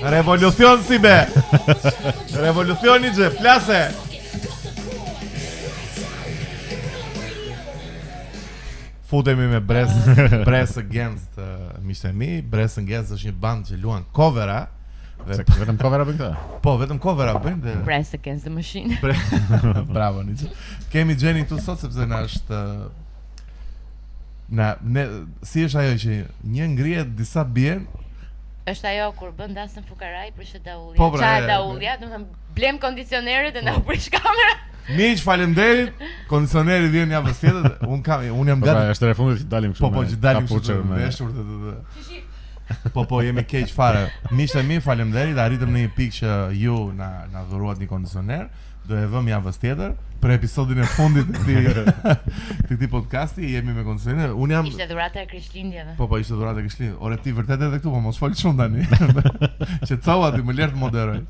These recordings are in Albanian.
Revolucion si be. Revolucioni që, plase. Futemi me Bress Against miqtemi. Bress Against është një band që luan covera. Vetëm covera bëjnë këta? Po, vetëm covera bëjnë. Bress Against the Machine. Bravo, Nice. Kemi Gjeni këtu sot sepse na është si është ajo që një ngrihet disa bien. Është ajo kur bën dasën fukaraj për shëdaullia. Po, Çfarë daullia? Do të thënë blem kondicionerit dhe na prish kamera. Miq, faleminderit. Kondicioneri vjen javës tjetër. Un jam gati. Po, është e fundit që dalim kështu. Po, që dalim kështu me veshur Po, jemi keq fare. Miqtë e mi, faleminderit. Arritëm në një pikë që ju na dhuruat një kondicioner. Do e vëm javës tjetër për episodin e fundit të këtij podcasti. Jemi me kondicioner. Un jam Ishte dhurata e Krishtlindjeve. Po, ishte dhurata e Krishtlindjeve. Ore ti vërtet edhe këtu, po mos fol shumë tani. Qetësova ti më lër të moderoj.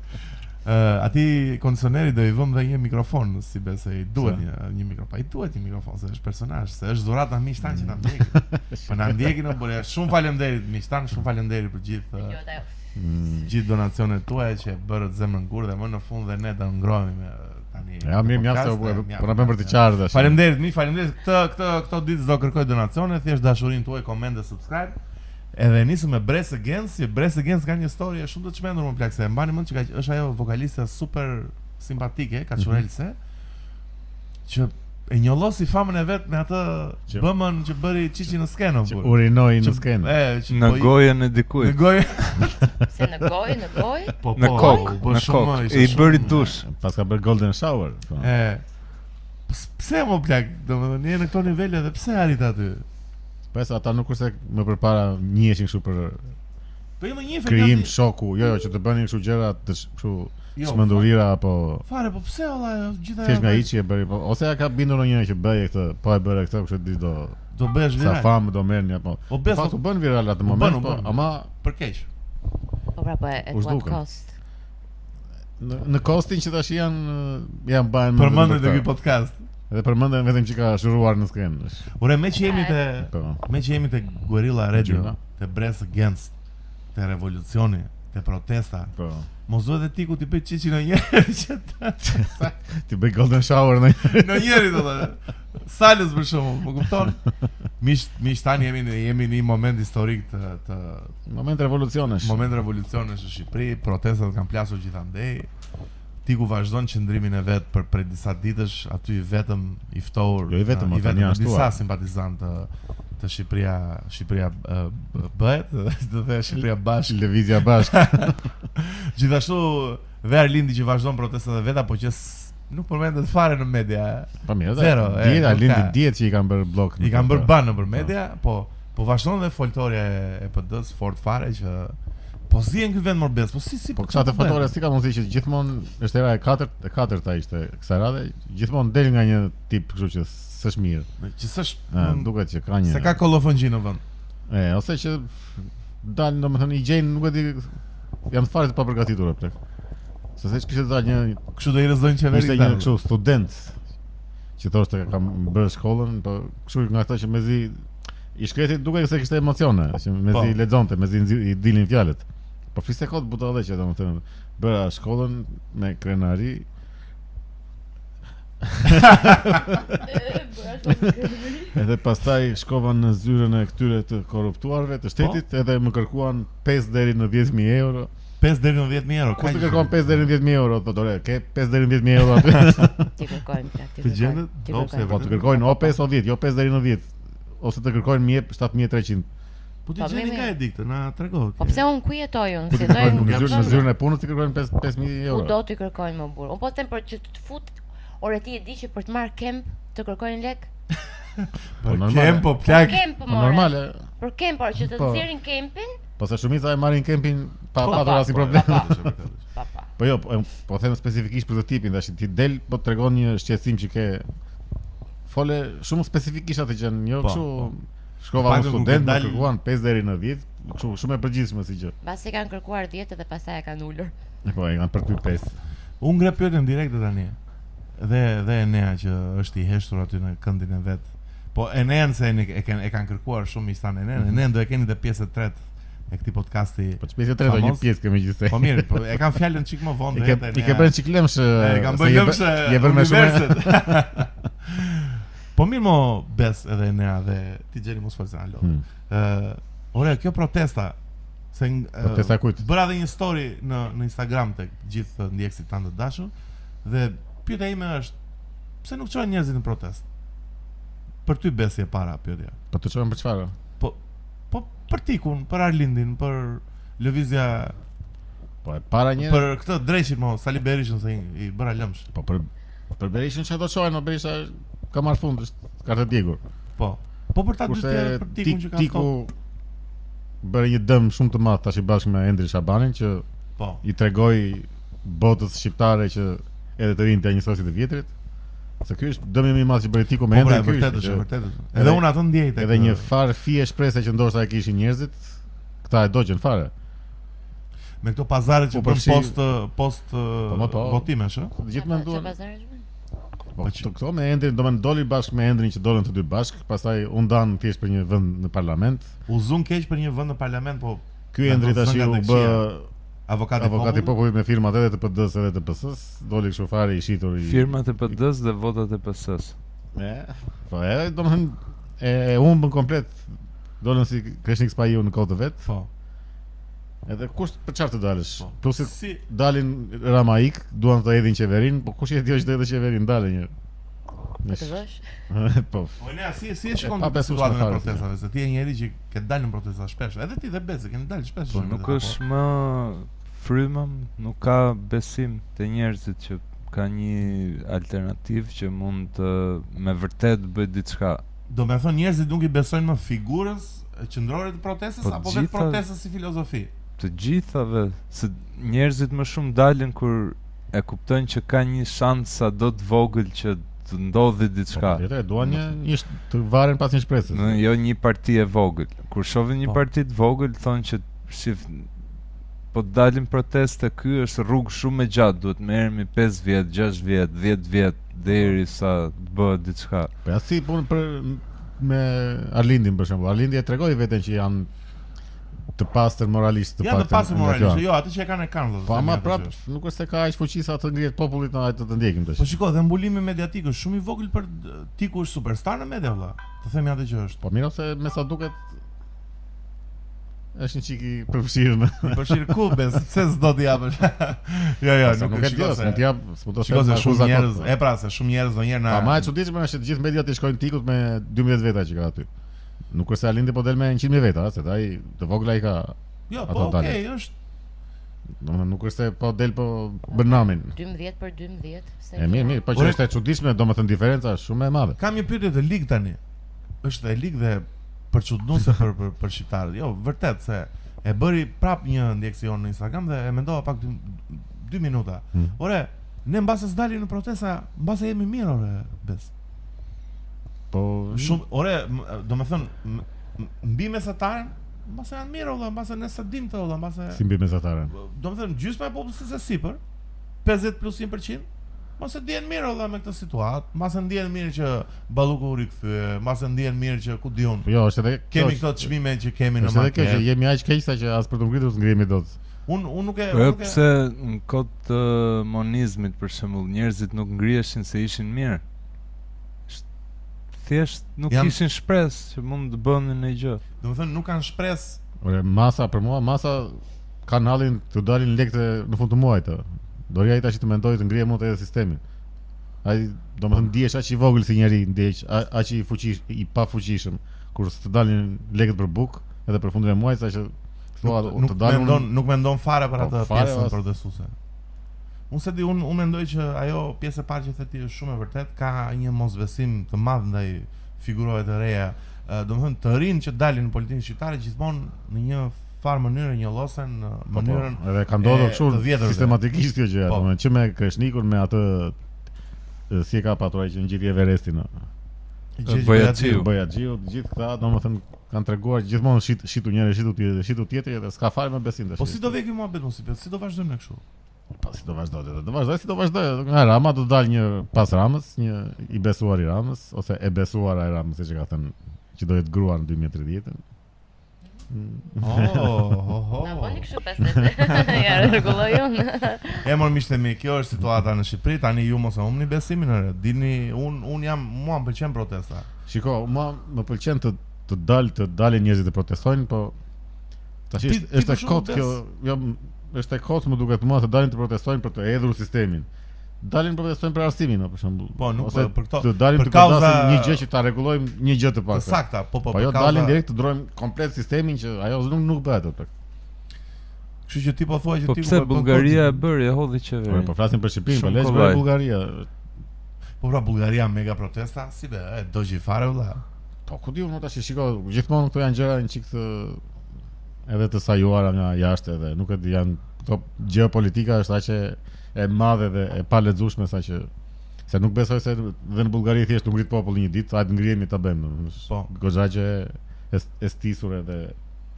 Ati kondicioneri do i vëm dhe një mikrofon, si besoj i duhet një mikrofon. I duhet një mikrofon se është personazh, se është dhurata miq tan që na ndjekin. Po na ndjekin apo shumë faleminderit miq tan, shumë faleminderit për gjithë donacionet tuaja që bërët zemrën kur dhe më në fund dhe ne të ngrohemi me tani. Ja, mirë mjaftë, po na bën për të qartë tash. Faleminderit mi, faleminderit. Këto ditë s'do kërkoj donacione, thjesht dashurinë tuaj, koment dhe subscribe. Edhe nisëm me Bress Against, Bress Against ka një histori shumë të çmendur më plak se e mbani mend që është ajo vokaliste super simpatike, Kaçurelse, që e njollosi famën e vet me atë bëmën që bëri Çiçi në skenë, që urinoi në skenë. Në gojën e dikujt. Në gojë. Se në gojë? Po, në kokë. I bëri dush. Pas ka bërë golden shower. Pse më plak, domethënë në këto nivele dhe pse arrit aty? Pse ata nuk kurse më përpara njiheshin kështu për Po jo më njihën krijim shoku, jo që të bënin kështu gjëra të kështu smendurira apo fare, po pse valla gjithë thjesht nga hiçi e bëri, po ose ja ka bindur ndonjëherë që bëje këtë, po e bëre këtë, kështu di do bësh viral. Sa famë do merrni apo. Po faktu bën viral atë moment, po ama për keq. Po pra, po e what cost? Në kostin që tash janë bën përmendet në ky podcast. Edhe përmendem vetëm që ka shëruar në skenë. Ure me që jemi te Guerrilla Radio, te Bress Against, te revolucioni, te protesta. Po. Mos duhet e ti ku ti bëj Çiçi në njëri që ti bëj golden shower në njëri do të. Salës për shkakun, më kupton? Mish tani jemi në një moment historik të moment revolucionesh. Moment revolucionesh në Shqipëri, protestat kanë plasur gjithandej. Ti ku vazhdon qëndrimin e vet për disa ditësh aty vetëm i ftohur, i vetëm disa simpatizantë të Shqipëria bëhet, do të thënë Shqipëria Bashkë, Lëvizja Bashkë. Gjithashtu dhe Arlindi që vazhdon protestat e veta, po që nuk përmendet fare në media. Po mirë, zero. Arlindi dihet që i kanë bërë blok. I kanë bërë ban nëpër media, po vazhdon dhe foltorja e PD-s fort fare që po zihen ky vend morbes, po si po këto fotore si ka mundësi që gjithmonë është era e katërta ishte kësaj radhe, gjithmonë del nga një tip kështu që s'është mirë. Që s'është, duket që ka një. Se ka kolofongji në vend. Ose që dalin domethënë i gjejnë, nuk e di, janë fare të papërgatitura plak. Se kishte dalë një kështu do i rrezojnë qeveritë. Ishte një kështu student që thoshte ka bërë shkollën, po kështu nga ata që mezi i shkreti duket se kishte emocione, që mezi lexonte, mezi i dilnin fjalët. Po fliste kot butallë që domethënë bëra shkollën me krenari. Edhe pastaj shkova në zyrën e këtyre të korruptuarve të shtetit, edhe më kërkuan 5 deri në 10.000 euro. 5 deri në 10.000 euro. Ku të kërkon 5 deri në 10.000 euro? Po dore, ke 5 deri në 10.000 euro aty. Ti kërkojnë, ti gjendet? Po të kërkojnë o 5 o 10, jo 5 deri në 10. Ose të kërkojnë 7.300. Po ti gjeni ka e diktë, na tregohet. Po pse unë ku jetoj unë? Si në zyrën e punës ti kërkojnë 5.000 euro. Ku do t'i kërkojnë më burr? Unë po them për që të fut, ore ti e di që për të marrë kemp të kërkojnë lek? Po kemp po plak. Normale. Për kemp, por që të nxjerrin kempin? Po sa shumica e marrin kempin pa patur asnjë problem. Po jo, po them specifikisht për këtë tipin, tash ti del po tregon një shqetësim që ke. Fole shumë specifikisht atë që jo kështu. Shkova unë student, më kërkuan 5 deri në 10, kështu shumë e përgjithshme si gjë. Pasi kanë kërkuar 10 dhe pastaj e kanë ulur. Po, e kanë për ty 5. Unë ngre pyetën direkte tani. dhe Enea që është i heshtur aty në këndin e vet. Po Enean se e kanë kërkuar shumë i stan Enean. Enean do e keni dhe pjesën e tretë e këtij podcasti. Po pjesë e tretë një pjesë kemi gjithsej. Po mirë, po e kanë fjalën çik më vonë vetë. I ke bërë çik lëmsh. E kanë bërë lëmsh. Je bërë më shumë. Po mirë mo Bes edhe Enea dhe ti gjeni mos falsa alo. Ore, kjo protesta se protesta kujt? Bëra edhe një story në Instagram tek gjithë ndjekësit tanë të dashur dhe pyetja ime është pse nuk çojnë njerëzit në protestë? Për ty Besi e para pyetja. Po të çojmë për çfarë? Po për tikun, për Arlindin, për lëvizja. Po e para një për këtë drejshin mo Sali Berishën se i bëra lëmsh. Po për Berishën çfarë do çojnë, no Berisha ka marr fund, ka të djegur. Po për ta dy tjerë për tikun që ka Tiku bëri një dëm shumë të madh tash i bashkë me Endri Shabanin që i tregoi botës shqiptare që edhe të rinë të njësosit e vjetrit. Se ky është dëmi më i madh që bëri Tiku me Endrin, ky është vërtet. Edhe unë atë ndjej tek. Edhe një farë fije shpresë që ndoshta e kishin njerëzit, këta e dogjën fare. Me këto pazare që bën post votimesh, ë? Gjithmonë duan. Po këto me Endrin, do më doli bashkë me Endrin që dolën të dy bashkë, pastaj u ndan thjesht për një vend në parlament. U zun keq për një vend në parlament, po ky Endri tash u bë avokati i popullit me firmat edhe të PD-s edhe të PS-s, doli kështu fare i shitur i firmat e PD-s dhe votat e PS-s. Po domethënë e humbën komplet. Dolën si Kreshnik Spajiu në kohë të vet. Po. Edhe kush për çfarë të dalësh? Plus dalin Ramaik, duan të hedhin qeverin, po kush e di që të hedhë qeverin dalën një. Të vësh? Po. Po ne si e shikon situatën e protestave, se ti je njëri që ke dalë në protesta shpesh, edhe ti dhe Bezi keni dalë shpesh. Po nuk është më frymëm, nuk ka besim te njerëzit që ka një alternativë që mund të me vërtet bëj diçka. Do me thonë njerëzit nuk i besojnë më figurës qendrore të protestës apo vetë protestës si filozofi? Të gjithave, se njerëzit më shumë dalin kur e kuptojnë që ka një shans sa do të vogël që të ndodhi diçka. Po, duan një të varen pas një shpresës. Jo një parti e vogël. Kur shohin një parti të vogël, thonë që shif po dalin proteste, ky është rrugë shumë e gjatë, duhet merremi 5 vjet, 6 vjet, 10 vjet derisa të bëhet diçka. Po asi punë për me Arlindin për shembull. Arlindi e tregoi veten që janë të pastër moralisht të paktën. Janë të pastër moralisht, jo, atë që e kanë vëllai. Po ama prap nuk është se ka aq fuqi sa të ngrihet popullit na të ndjekim tash. Po shikoj, dhe mbulimi mediatik është shumë i vogël për Tiku është superstar në media vëlla. Të themi atë që është. Po mirë se me sa duket është një çik i përfshirë. Përfshirë ku Bes, pse s'do t'i japësh? Jo, nuk e di, s'mund t'i jap, s'mund të shkojë shumë njerëz. E pra se shumë njerëz ndonjëherë na. Po më e çuditshme është që të gjithë mediat i shkojnë Tikut me 12 veta që ka aty. Nuk është se Alindi po del me 100.000 veta, se ai të vogla i ka. Jo, po okay, është. Domethënë nuk është se po del po bën namin. 12 për 12, pse? Mirë, po që është e çuditshme, domethënë diferenca është shumë e madhe. Kam një pyetje të lig tani. Është e lig dhe përçudnuese për shqiptarët. Jo, vërtet se e bëri prap një ndjeksion në Instagram dhe e mendova pak 2 minuta. Ore, ne mbase s'dalim në protesta, mbase jemi mirë ore, Bes. Po shumë, ore, domethënë mbi mesataren, mbase janë mirë olla, mbase ne sa dim të olla, mbase si mbi mesataren. Domethënë gjysma e popullit sipër, 50+1%. Mos e ndjen mirë olla me këtë situatë, mos e ndjen mirë që Balluku u rikthye, mos e ndjen mirë që ku diun. Jo, është edhe kemi këto çmime që kemi në market. Është edhe kjo që jemi aq keq sa që as për të ngritur s'ngrihemi dot. Unë nuk e pse në kohë të monizmit për shembull njerëzit nuk ngriheshin se ishin mirë. Thjesht nuk kishin shpresë që mund të bënin një gjë. Domethënë nuk kanë shpresë. Ore masa për mua, masa kanalin të dalin lekë në fund të muajit. Doria ai tash të mendoj të ngrihet mund edhe sistemin. Ai domethënë ndihesh aq i vogël si njeri, ndihesh aq i i pafuqishëm kur të dalin lekët për buk edhe për fundin e muajit saqë thua të dalin nuk mendon fare për atë pjesën protestuese. Unë se di, unë mendoj që ajo pjesë e parë që theti është shumë e vërtet, ka një mosbesim të madh ndaj figurave të reja. Domethënë të rinë që dalin në politikën shqiptare gjithmonë në një farë mënyrë njollosen në mënyrën edhe ka ndodhur kështu sistematikisht kjo gjë, domethënë që me Kreshnikun me atë si e ka patur ai që ngjiti Everestin. Bojaxhiu, të gjithë këta domethënë kanë treguar gjithmonë shitu njëri, shitu tjetri dhe s'ka fare me besim tash. Po si do vë ky muhabet mos i pet, si do vazhdojmë ne kështu? Po si do vazhdoj, si do vazhdoj. Nga Rama do dalë një pas Ramës, një i besuar i Ramës, ose e besuara e Ramës, siç e ka thënë, që do jetë grua në 2030. Na bëni kështu pastaj. Ja rregulloj unë. Mor miqtemi, kjo është situata në Shqipëri, tani ju mos e humbni besimin në dini, un jam, mua më pëlqen protesta. Shiko, mua më pëlqen të dalin njerëzit të protestojnë, po tash është e kot kjo, jo, është e kot më duket mua të dalin të protestojnë për të hedhur sistemin. Dalin protestojnë për arsimin, për shembull. Po, nuk ose për këto. Të dalin të përdasin një gjë që ta rregullojmë një gjë të paktë. Sakta, po Po jo dalin direkt të ndrojmë komplet sistemin që ajo nuk bëhet atë. Kështu që ti po thua që Po ti pse Bullgaria e bëri, e hodhi qeverinë. Po flasim për Shqipërinë, po Shumë lesh kollaj. për Bullgaria. Po pra Bullgaria mega protesta, si be, dogji fare vëlla. Po ku diun tash, shiko, gjithmonë këto janë gjëra një çik të edhe të sajuara nga jashtë edhe nuk e di, janë këto geopolitika është aq e madhe dhe e pa lexueshme saqë se nuk besoj se dhe në Bullgari thjesht u ngrit populli një ditë, hajde ngrihemi ta bëjmë. Po. Goxha që e stisur edhe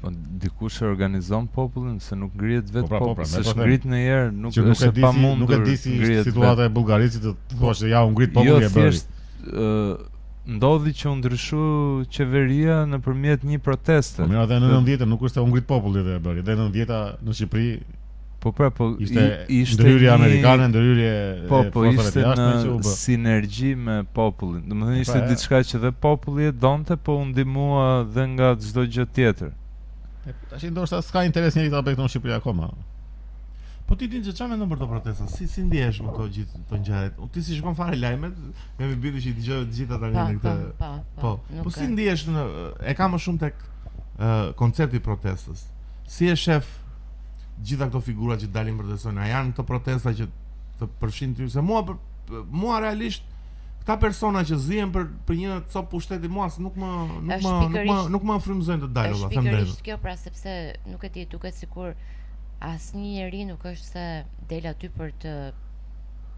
Po dikush e organizon popullin se nuk ngrihet vetë Po, populli, pra, se po them. ngrit në herë, nuk që është e pamundur. nuk e di si ngrihet situata e Bullgarisë të thuash se ja u ngrit populli Jo, e bëri. thjesht ndodhi që u ndryshu qeveria nëpërmjet një proteste. Po mirë, edhe në 90-të nuk është se u ngrit populli dhe e bëri. Dhe në 90-ta në Shqipëri Po pra, po ishte ishte ndryrje një- amerikane, ndryrje Po, e po forcave ishte të jashtme që në u bë. sinergji me popullin. Domethënë ishte Pra, diçka që dhe populli e donte, po u ndihmua dhe nga çdo gjë tjetër. Tash ndoshta s'ka interes njëri ta bëjë këtu në Shqipëri akoma. Po ti din që çfarë mendon për këto protesta? Si ndihesh me këto gjithë këto ngjarjet? Ti si shkon fare lajmet, me mbi që i dëgjoj të gjitha tani në këtë. Po. Po si ndihesh e ka më shumë tek koncepti i protestës. Si e shef gjitha këto figura që dalin protestojnë? A janë këto protesta që të përfshin ty? Se mua realisht këta persona që zihen për një cop pushteti mua nuk më frymëzojnë të dalë, Është them drejt. pikërisht kjo, pra, sepse nuk e di, duket sikur asnjë njeri nuk është se del aty për të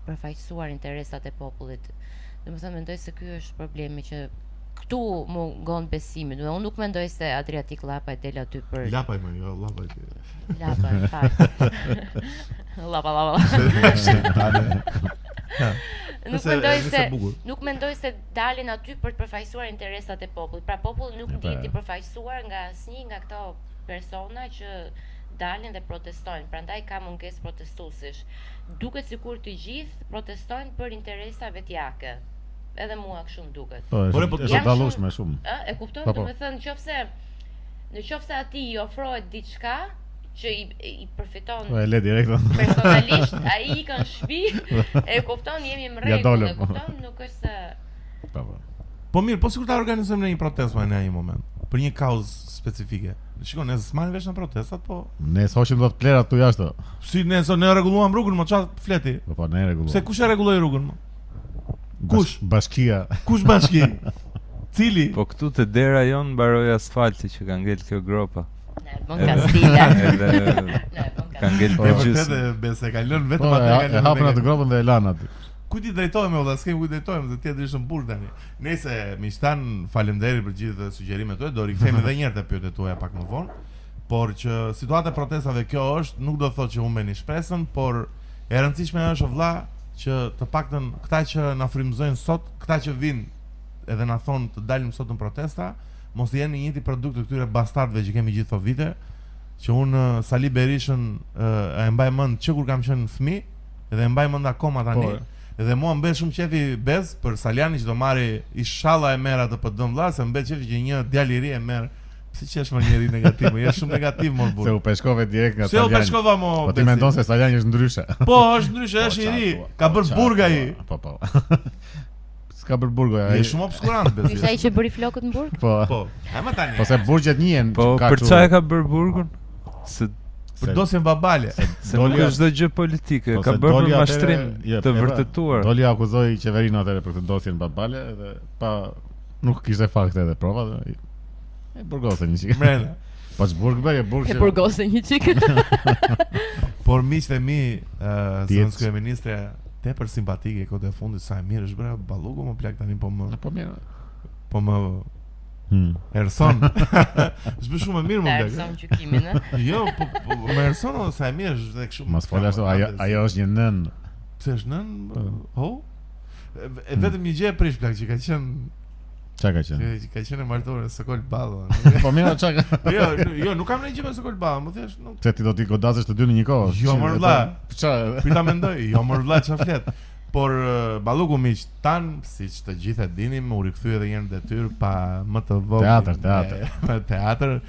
përfaqësuar interesat e popullit. Domethënë mendoj se ky është problemi që këtu mungon besimi. Unë nuk mendoj se Adriatik Llapaj del aty për Lapaj më, jo, lapaj. Llapaj, fakt. Llapa. Nuk mendoj se dalin aty për të përfaqësuar interesat e popullit. Pra populli nuk ndihet i përfaqësuar nga asnjë nga këto persona që dalin dhe protestojnë. Prandaj ka mungesë protestuesish. Duket sikur të gjithë protestojnë për interesa vetjake. Edhe mua kështu më duket. Po, është dallueshme shumë. E kupton, Po. domethënë nëse atij i ofrohet diçka që i përfiton Po e le direkt. personalisht, ai i ka në shtëpi, e kupton, jemi në rregull, e kupton, nuk është se Po mirë, po sikur ta organizojmë në një protestë në një moment, për një kauzë specifike. Shikon, ne s'marrim vesh në protestat, po ne s'hoqim dot plerat tu jashtë. Si ne rregulluam rrugën, më çfarë fleti? Po ne rregulluam. Se kush e rregulloi rrugën? Kush? Bashkia. Kush bashki? Cili? Po këtu te dera jon mbaroi asfalti që ka ngel kjo gropa. Bën Kastila. Ka ngel për gjysmë. gjysmë. Besë ka lënë vetëm Po, atë e hapën atë gropën dhe e lanë aty. Ku ti drejtohemi valla, s'kem ku drejtohemi, se tjetër ishte në burg tani. Nëse miqtan, faleminderit për gjithë sugjerimet tuaja, do rikthehemi edhe një herë te pyetjet tuaja pak më vonë. Por që situata e protestave kjo është, nuk do thotë që humbeni shpresën, por e rëndësishme është vëlla që të paktën këta që na frymëzojnë sot, këta që vinë edhe na thonë të dalim sot në protesta, mos të jenë njëti produkt të këtyre bastardëve që kemi gjithë këto vite, që unë Sali Berishën e mbaj mend që kur kam qenë fëmijë dhe e mbaj mend akoma tani. Edhe mua mbet shumë qefi bez për Saliani që do marri inshallah e merr atë PD vëlla, se mbet qefi që një djalë i ri e merr. Si që është më njeri negativ, je shumë negativ më burr. Se u peshkove direkt nga Saliani. Se u peshkova mo. Po ti mendon se Saliani është ndryshe. Po, është ndryshe, është i ri. Ka bërë burg ai. Po. S'ka bërë burg ai. Je shumë obskurant besi. Ishte ai që bëri flokët në burg? Po. Ha më tani. Po se burgjet njihen. Po për çfarë ka bërë burgun? Se për dosjen Babale. Se nuk është çdo gjë politike, ka bërë për mashtrim të vërtetuar. Doli akuzoi qeverinë atëre për këtë dosjen Babale dhe pa nuk kishte fakte dhe prova. E burgosën një çik. Mrena. Po ç'burg bëj, burg. E burgosën një çik. Por miqtë e mi, zëvendës kryeministre tepër simpatike kohët e fundit, sa e mirë është bërë ballugu më plak tani po më. Po mirë. Po më Erson. S'bë shumë e mirë më blek. Erson gjykimin, ë? Jo, po me Erson ose e mirë është dhe kështu. Mos fol ashtu, ajo është një nën. Pse është nën? Ho? Vetëm një gjë e prish plak që ka qenë. Çka ka qenë? Ka qenë martore Sokol Balla. Po mira çka. Jo, nuk kam ndonjë gjë me Sokol Balla, më thjesht nuk. Se ti do t'i godasësh të dy në një kohë. Jo, më vlla. Çfarë? Prita mendoj, jo më vlla çfarë flet. Por Balluku miq tan, siç të gjithë e dinim, u rikthye edhe një herë detyrë pa më të vogël. Teatr.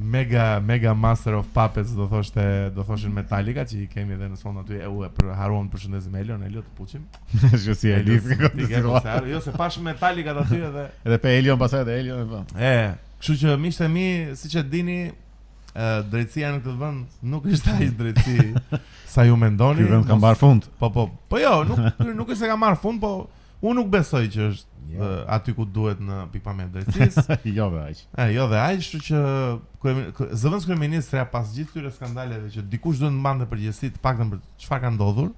Mega Master of Puppets do thoshin Metallica që I kemi edhe në fond aty haruam të përshëndesim Elion të puçim. Është si Elion. Jo se pash Metallica aty edhe pe Elion pastaj edhe Elion po. Kështu që miqtë e mi, siç e dini, drejtësia në këtë vend nuk është aq drejtësi sa ju mendoni. Ky vend ka marr fund. Po jo, nuk është se ka marr fund, po unë nuk besoj që është aty ku duhet në pikpamjen e drejtësisë. Jo dhe aq. Jo dhe aq, kështu që zëvendës kryeministra pas gjithë këtyre skandaleve që dikush duhet të mbante përgjegjësi të paktën për çfarë ka ndodhur,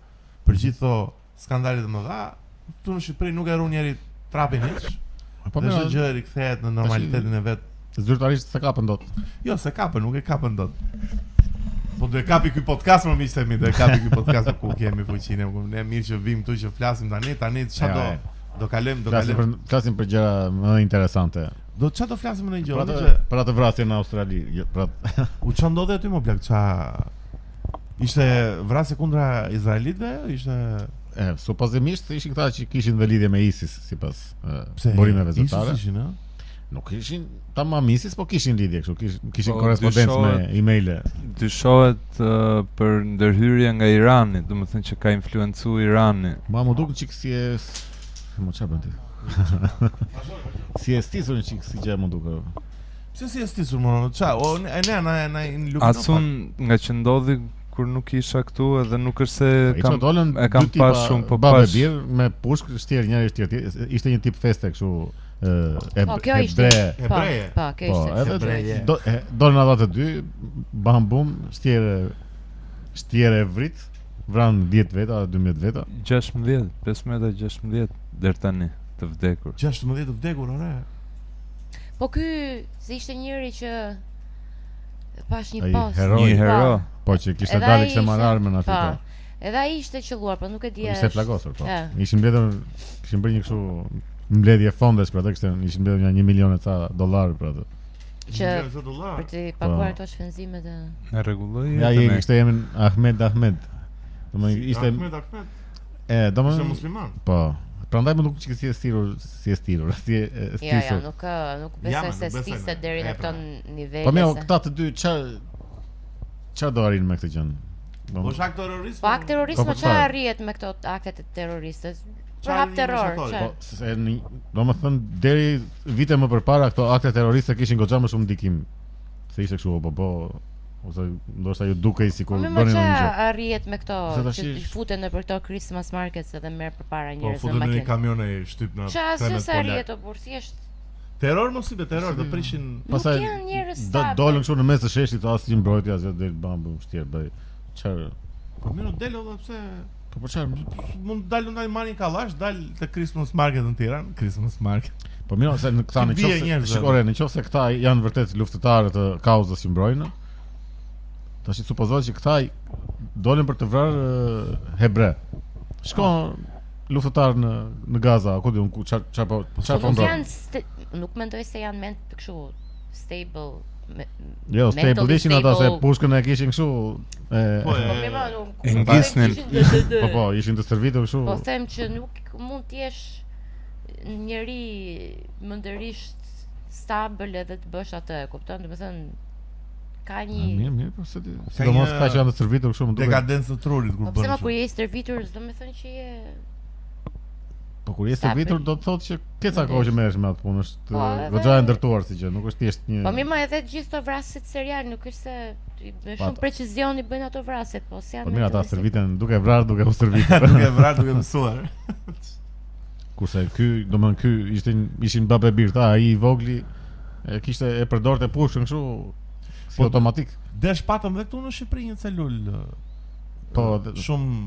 për gjithë këto skandale të mëdha, këtu në Shqipëri nuk e ruan njëri trapin hiç. Po çdo gjë rikthehet në normalitetin e vet. Zyrtarisht se kapën dot. Jo, se kapën, nuk e kapën dot. Po do e kapi ky podcast më miqtë mi, do e kapi ky podcast ku kemi fuqinë. Ne mirë që vim këtu që flasim tani çfarë do kalojmë, flasim për gjëra më interesante. Çfarë do flasim në një gjë? Për atë vrasje në Australi, U çan ndodhi aty më plak, ishte vrasje kundra izraelitëve, ishte supozimisht ishin këta që kishin dhe lidhje me ISIS sipas burimeve zyrtare. Nuk kishin tamam ISIS, po kishin lidhje kështu, kishin korrespondencë me emailë. Dyshohet për ndërhyrje nga Irani, domethënë që ka influencuar Irani. Ma më duk çik si e më çfarë bën ti? Si e stisur një çik si gjë më duk. Pse si e stisur më? O ne na lukin. Asun nga që ndodhi kur nuk isha këtu edhe nuk është se e kam pas shumë, po pas babë me pushk shtjer njëri tjetër. Ishte një tip feste kështu hebreje. Po, kjo ishte hebreje. Dolën ata të dy, bam bum, shtjere vrit, vran 10 veta, 12 veta. 16, 15-16 deri tani të vdekur. 16 të vdekur, ore. Po ky se ishte njëri që pash një post, një hero. Po që kishte dalë kishte marrë armën aty. Edhe ai ishte qelluar, po nuk e di. Ishte plagosur, po. Kishin bërë një kështu mbledhje fondesh për atë, ishin mbledhur $1 milion dollar për atë. Që për të paguar ato shpenzimet e rregulloi. Ja i kishte emrin Ahmed. Domethënë ishte Ahmed. Domethënë ishte musliman. Po. Prandaj më duk çik si e stilur. Ja, nuk besoj se stiste deri në këtë nivel. Po mirë, këta të dy çfarë do arrin me këtë gjë? Po akt terrorist. Po akt terrorist, po çfarë arrihet me këto aktet e terroristës? Për hap terror, çfarë? Domethënë deri vite më përpara këto akte terroriste kishin goxha më shumë ndikim. Se ishte kështu po ose ndoshta ju dukej sikur bënin një gjë. Po çfarë arrihet me këto që futen nëpër këto Christmas markets edhe merr përpara njerëz me makinë. Po futen në kamione shtyp në. Çfarë arrihet apo thjesht terror mos i be terror, do prishin. Pastaj dolën kështu në mes të sheshit asnjë mbrojtje asgjë del bambu shtjer bëj. Çfarë? Po mirë del edhe pse po për çfarë? Mund dalë ndaj marrin kallash, dal te Christmas Market në Tiranë, Christmas Market. Po mirë, se në këta nëse këta janë vërtet luftëtarë të kauzës që mbrojnë. Tash supozohet që këta dolën për të vrarë hebre. Shkon luftëtar në Gaza, ku diun çfarë po ndodh. Nuk mendoj se janë mend kështu stable. Jo, stable ishin ata se pushkën e kishin kështu Po nuk ngisnin. Po, ishin të servitur kështu. Po them që nuk mund të jesh njëri mëndërisht stabil edhe të bësh atë, kupton? Domethënë ka një mirë, po se di. Sidomos ka që janë të servitur kështu më duket. Dekadencë të trurit kur bën. Po pse kur je i servitur, domethënë që je Po kur je servitur do të thotë që ke ca kohë që merresh me atë punë, është goxha e ndërtuar si gjë, nuk është thjesht një. Po mirë, edhe gjithë këto vrasjet seriale, nuk është se me shumë precizioon i bëjnë ato vrasjet, po si janë. Po mirë, ata serviten duke vrarë, duke u servitur. Duke vrarë, duke mësuar. Kurse ky ishin babë birta, ai I vogli kishte e përdorte pushkën kështu si automatik. Desh patëm edhe këtu në Shqipëri një celul. Po shumë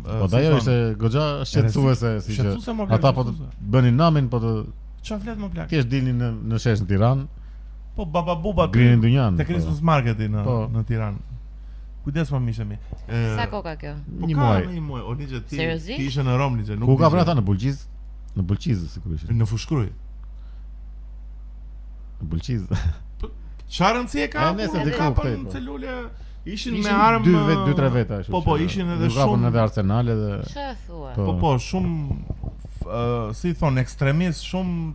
po ajo ishte goxha shqetësuese si që ata po të bënin namin, po të Çfarë flet më plak? Thjesht dilni në shesh në Tiranë, Po baba buba grinin dynjan. te Christmas marketi në Tiranë. Kujdes më miqë mi. Sa koka kjo? Një muaj. Një muaj. O Nigje ti Seriozisht? ishe në Rom Nigje, nuk. Ku ka pra ata në Bulqiz? Në Bulqiz sigurisht. Në Fushkruj. Në Bulqiz. Çfarë rëndësie ka? Nëse Ka diku për këtej, po. celule ishin me armë 2-3 veta ashtu. Po ishin edhe Nuk kapën shumë edhe Arsenal edhe Çfarë thua? Po. shumë si thon ekstremist shumë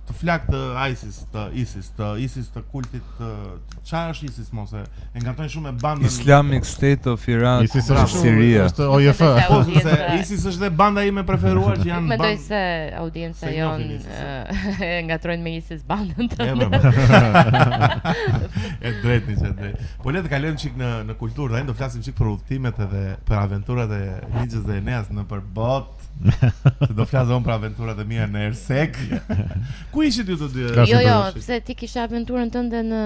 të flak të ISIS të kultit çfarë është ISIS mos e ngatojnë shumë me bandën Islamic State of Iran, ISIS Siria. është OJF. Po se ISIS është dhe banda ime preferuar që janë Mendoj se audienca Se jon njohin ISIS. e ngatrojnë me ISIS bandën E tonë. drejt një që drejt. Po le të kalojmë çik në kulturë, dhe do flasim çik për udhëtimet edhe për aventurat e Ligjës dhe Eneas në përbot. Se do flasë për aventurat e mia në Ersek. Ku ishit ju të dy? Jo, pse ti kishe aventurën tënde në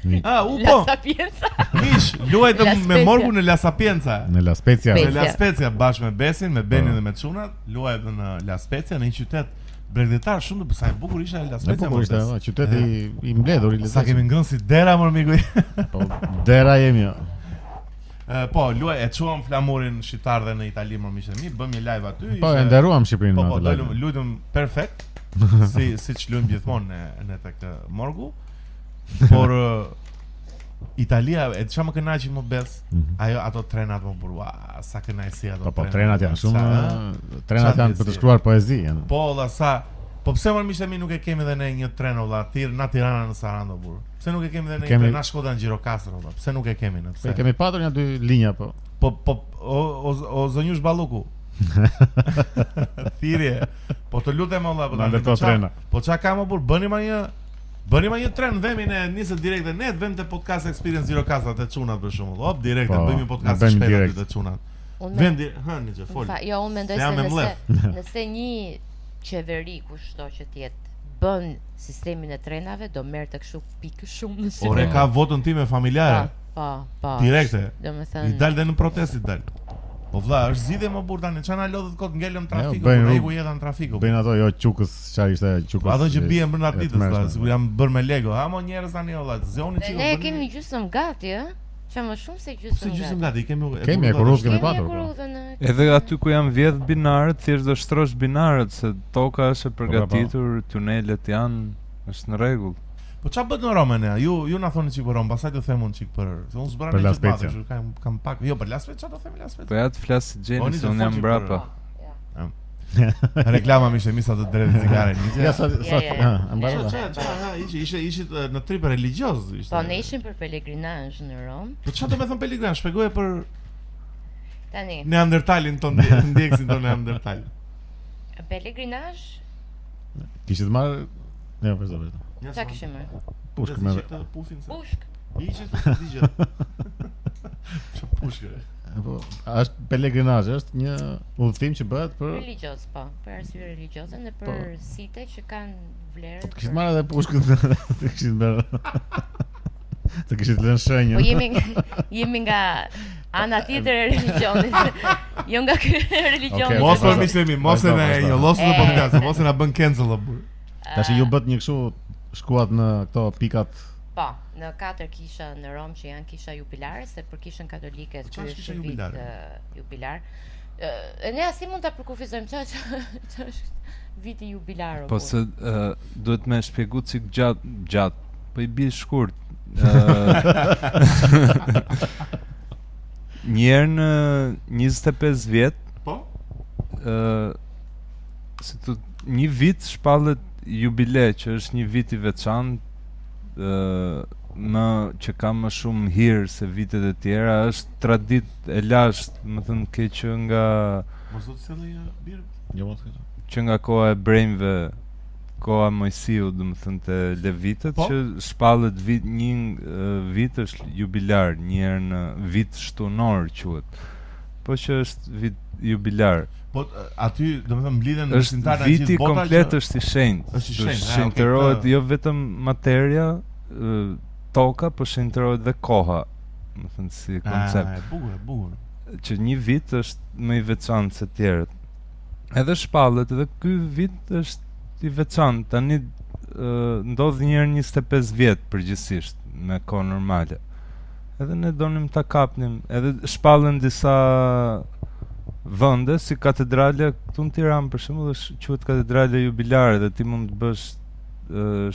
Po. La Sapienza. Mish, luajtëm La me Spezia. Morgu në La Sapienza. Në La Spezia. Spezia. Në La Spezia bashkë me Besin, me Benin Po. dhe me Çunat, luajtëm në La Spezia, në një qytet bregdetar shumë të sa e bukur ishte La E Spezia. bukur ishte, qyteti i mbledhur i Sa lezetshëm. kemi ngrënë si dera mor miku. Po, dera jemi. Po, luaj e çuam flamurin shqiptar dhe në Itali më miqtë mi, bëm një live aty. Po, e nderuam Shqipërinë Po, në atë live. luajtëm perfekt. Siç luajmë gjithmonë në tek Morgu. Por Italia, e çfarë më kënaqi më bes? Ato trenat më burua, sa kënaqësi ato. Po, trenat janë shumë, trenat janë për të shkruar poezi janë. Po, valla sa. Po pse më miqtë mi nuk e kemi edhe ne një tren valla, në Tirana në Sarandë burr. Pse nuk e kemi edhe ne një tren na Shkodra në Gjirokastër valla? Pse nuk e kemi ne? Po kemi patur një 2 linja po. O zonjush Balluku. Thirrje. Po të lutem valla, po Na ndërto trena. Po çka ka më burr? Bëni ma një tren, vemi ne nisë direkte, ne të vëmë te podcast Experience Gjirokastra të Çunat për shembull. Hop, direkte bëjmë një podcast bëjmë shpejt direkt. të Çunat. Unë Një gjë, fol. Jo, unë mendoj Se jam me se nëse një qeveri kushto që tjetë bën sistemin e trenave, do merrte kështu pikë shumë në sy. Ore ka votën time familjare. Po. Direkte. Domethënë I dal dhe në protestë i dal. Po vlla, është zgjidhje më burr tani, çana lodhet kot ngelëm trafiku, bëjnë po rrugë. iku jeta në trafiku. Bëjnë ato jo çukës, çfarë ishte çukës. Ato që bien brenda e ditës, valla, tmerrshme. sigur jam bërë me Lego. Ha mo njerëz tani valla, zoni çik. ne kemi gjysmë gati, ë? Çfarë më shumë se gjysmë Se gjysmë gati. gati, kemi Kemi kurruz, kemi patur. Edhe aty ku janë 10 binarët, thjesht do shtrosh binarët se toka është e përgatitur, tunelet janë, është në rregull. Po çfarë bën në Romë ne? Ju na thoni çik për Rom, pastaj do them unë çik për. Se unë zbra Për La në Spezia. Spezia, kam pak. Jo, për La Spezia, çfarë do themi La Spezia? Po ja të flas si gjeni Oni se të unë jam folqi brapa. Reklama mi shemi sa të drejtë cigare një. Ja sa mbarova. Ishit në trip religioz ishte. Po ne ishim për pelegrinazh në Rom. Po çfarë do të thon pelegrin? Shpjegoje për Tani, Neandertalin ton, ndjeksin ton Neandertal. pelegrinazh, Kishit marr ne vazhdo. çka kishim marrë? Pushk me pufin se. Bushk. Ishit të digje. Ço pushkë. po, është pelegrinazh, është një udhëtim që bëhet për Religioz, po, për arsye religioze dhe për site që kanë vlerë. Po të kishit marrë edhe pushkën të kishit bërë. Të kishit lënë shenjën. Po jemi nga ana tjetër e religionit. Jo nga ky religion. Okej, Mos vazhdo. po miqtemi, mos e na Vazhdo. njollosu në podcast, mos e na bën cancel o burr. Tash ju bët një kështu shkuat në këto pikat. Po, në 4 kisha në Rom që janë kisha jubilare, se për kishën katolike Po, ky çfarë kisha është vit jubilare? jubilar. Ne si mund ta përkufizojmë çfarë është viti jubilar o Po burr? se duhet me shpjegu cik gjatë, po i bie shkurt. Njerë në 25 vjet, Po? si të një vit shpallet jubile që është një vit i veçantë, më që ka më shumë hirë se vitet e tjera, është tradit e lashtë, më thënë ke që nga Mos do të sjellë birë. Jo mos këtë. që nga koha e brejmëve, koha e Mojsiu, domethënë te Levitët, Po? që shpallet një vit është jubilar, një herë në vit shtunor quhet. Po që është vit jubilar. Po aty domethënë mblidhen Është besimtarë nga viti gjithë bota. komplet është i shenjtë. Është i shenjtë, Do okay, shenjtërohet këtë- jo vetëm materia, toka, po shenjtërohet dhe koha. Domethënë si koncept. E bukur, e bukur. Që një vit është më i veçantë se tjerët. Edhe shpallet, edhe ky vit është i veçantë. Tani ndodh një herë 25 vjet përgjithsisht me kohë normale. Edhe ne donim ta kapnim, edhe shpallën disa vende si katedrale këtu në Tiranë për shembull, quhet katedrale jubilare dhe ti mund të bësh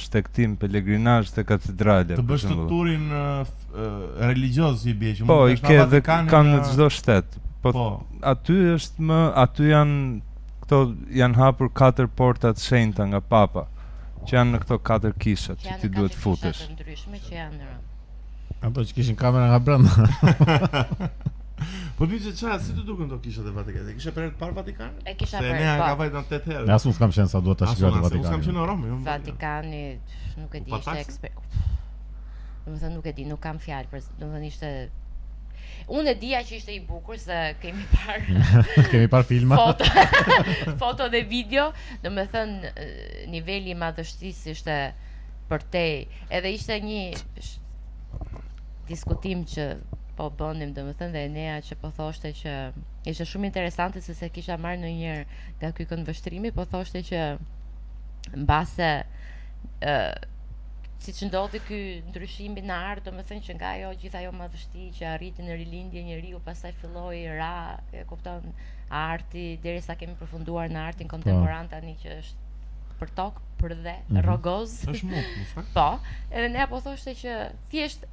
shtektim, pelegrinazh te katedrale. Të bësh të turin religioz i bie që po, mund i ke dhe kanë në çdo shtet. Po, aty janë hapur 4 porta të shenjta nga Papa, që janë në këto 4 kishat që ti duhet futesh. Janë ndryshme që janë. Ato që kishin kamera nga brenda. Po ti si të duken këto kishat e Vatikanit? Kishe për herë të parë Vatikanin? E kisha për. Se ne ka vajtë në 8 herë. Ne asun s'kam qenë sa duhet ta shikoj Vatikanin. Unë s'kam qenë në Romë. Vatikani nuk e di, ishte ekspert. Domethënë nuk e di, nuk kam fjalë për, domethënë ishte unë e dija që ishte i bukur se kemi parë filma. Foto dhe video, domethënë niveli i madhështisë ishte përtej, edhe ishte një diskutim që po bënim, domethënë dhe Enea që po thoshte që ishte shumë interesante se kisha marrë ndonjëherë nga ky këndvështrimi, po thoshte që mbase siç ndodhi ky ndryshimi në art, domethënë që nga ajo gjithë ajo madhështi që arriti në rilindje njeriu, pastaj filloi ra, e kupton, arti derisa kemi përfunduar në artin kontemporan tani që është për tokë, për dhe, rrogoz. Është mund, po, edhe ne po thoshte që thjesht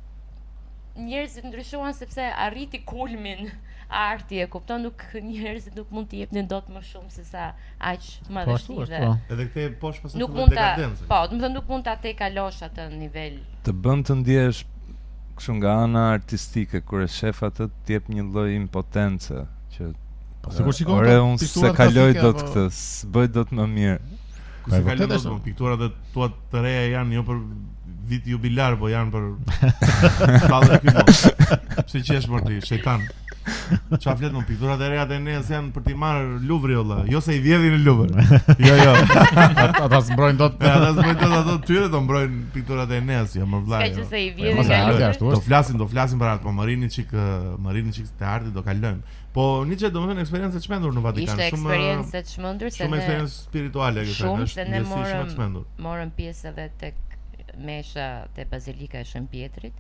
njerëzit ndryshuan sepse arriti kulmin arti, e kupton, nuk njerëzit nuk mund t'i jepnin dot më shumë se sa aq madhështi dhe edhe këtë poshtë pastaj nuk mund ta, po, domethënë nuk mund ta tekalosh atë nivel. Të bën të ndjesh kështu nga ana artistike kur e shef atë të jep një lloj impotence që sikur shikon ore unë se kaloj dot këtë, s'bëj dot më mirë. Ku se kaloj dot pikturat e tua të reja janë jo për vit jubilar, po janë për tallë këtu. Pse qesh më ti, shejtan. Çfarë flet më pikturat e reja të Eneas janë për t'i marrë Louvre olla, jo se i vjedhin në Louvre. Jo. Ata s'mbrojnë dot. Ata s'mbrojnë dot ato tyre, do mbrojnë pikturat e Eneas, jo më vllai. Ka që se i vjedhin nga Louvre. Do flasim për atë, po marrini çik te arti, do kalojmë. Po niçe domethënë eksperiencë të çmendur në Vatikan, ishte eksperiencë të çmendur se shumë eksperiencë spirituale kjo, është ne morëm pjesë edhe tek mesha te Bazilika e Shën Pietrit,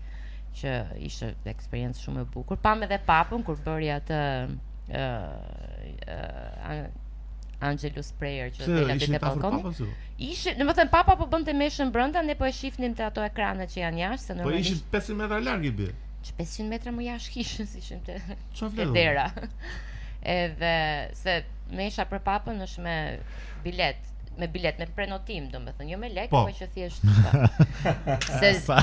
që ishte eksperiencë shumë e bukur. Pam edhe Papën kur bëri atë Angelus Prayer që delat te balkoni. Ishte, domethënë Papa po bënte meshën brenda, ne po e shifnim te ato ekranet që janë jashtë, se Po normalisht ishin 500 metra larg i bie. 500 metra më jashtë ishim, si ishim te dera. Edhe se mesha për Papën është me bilet, me prenotim, domethënë, jo me lekë, po që thjesht se sa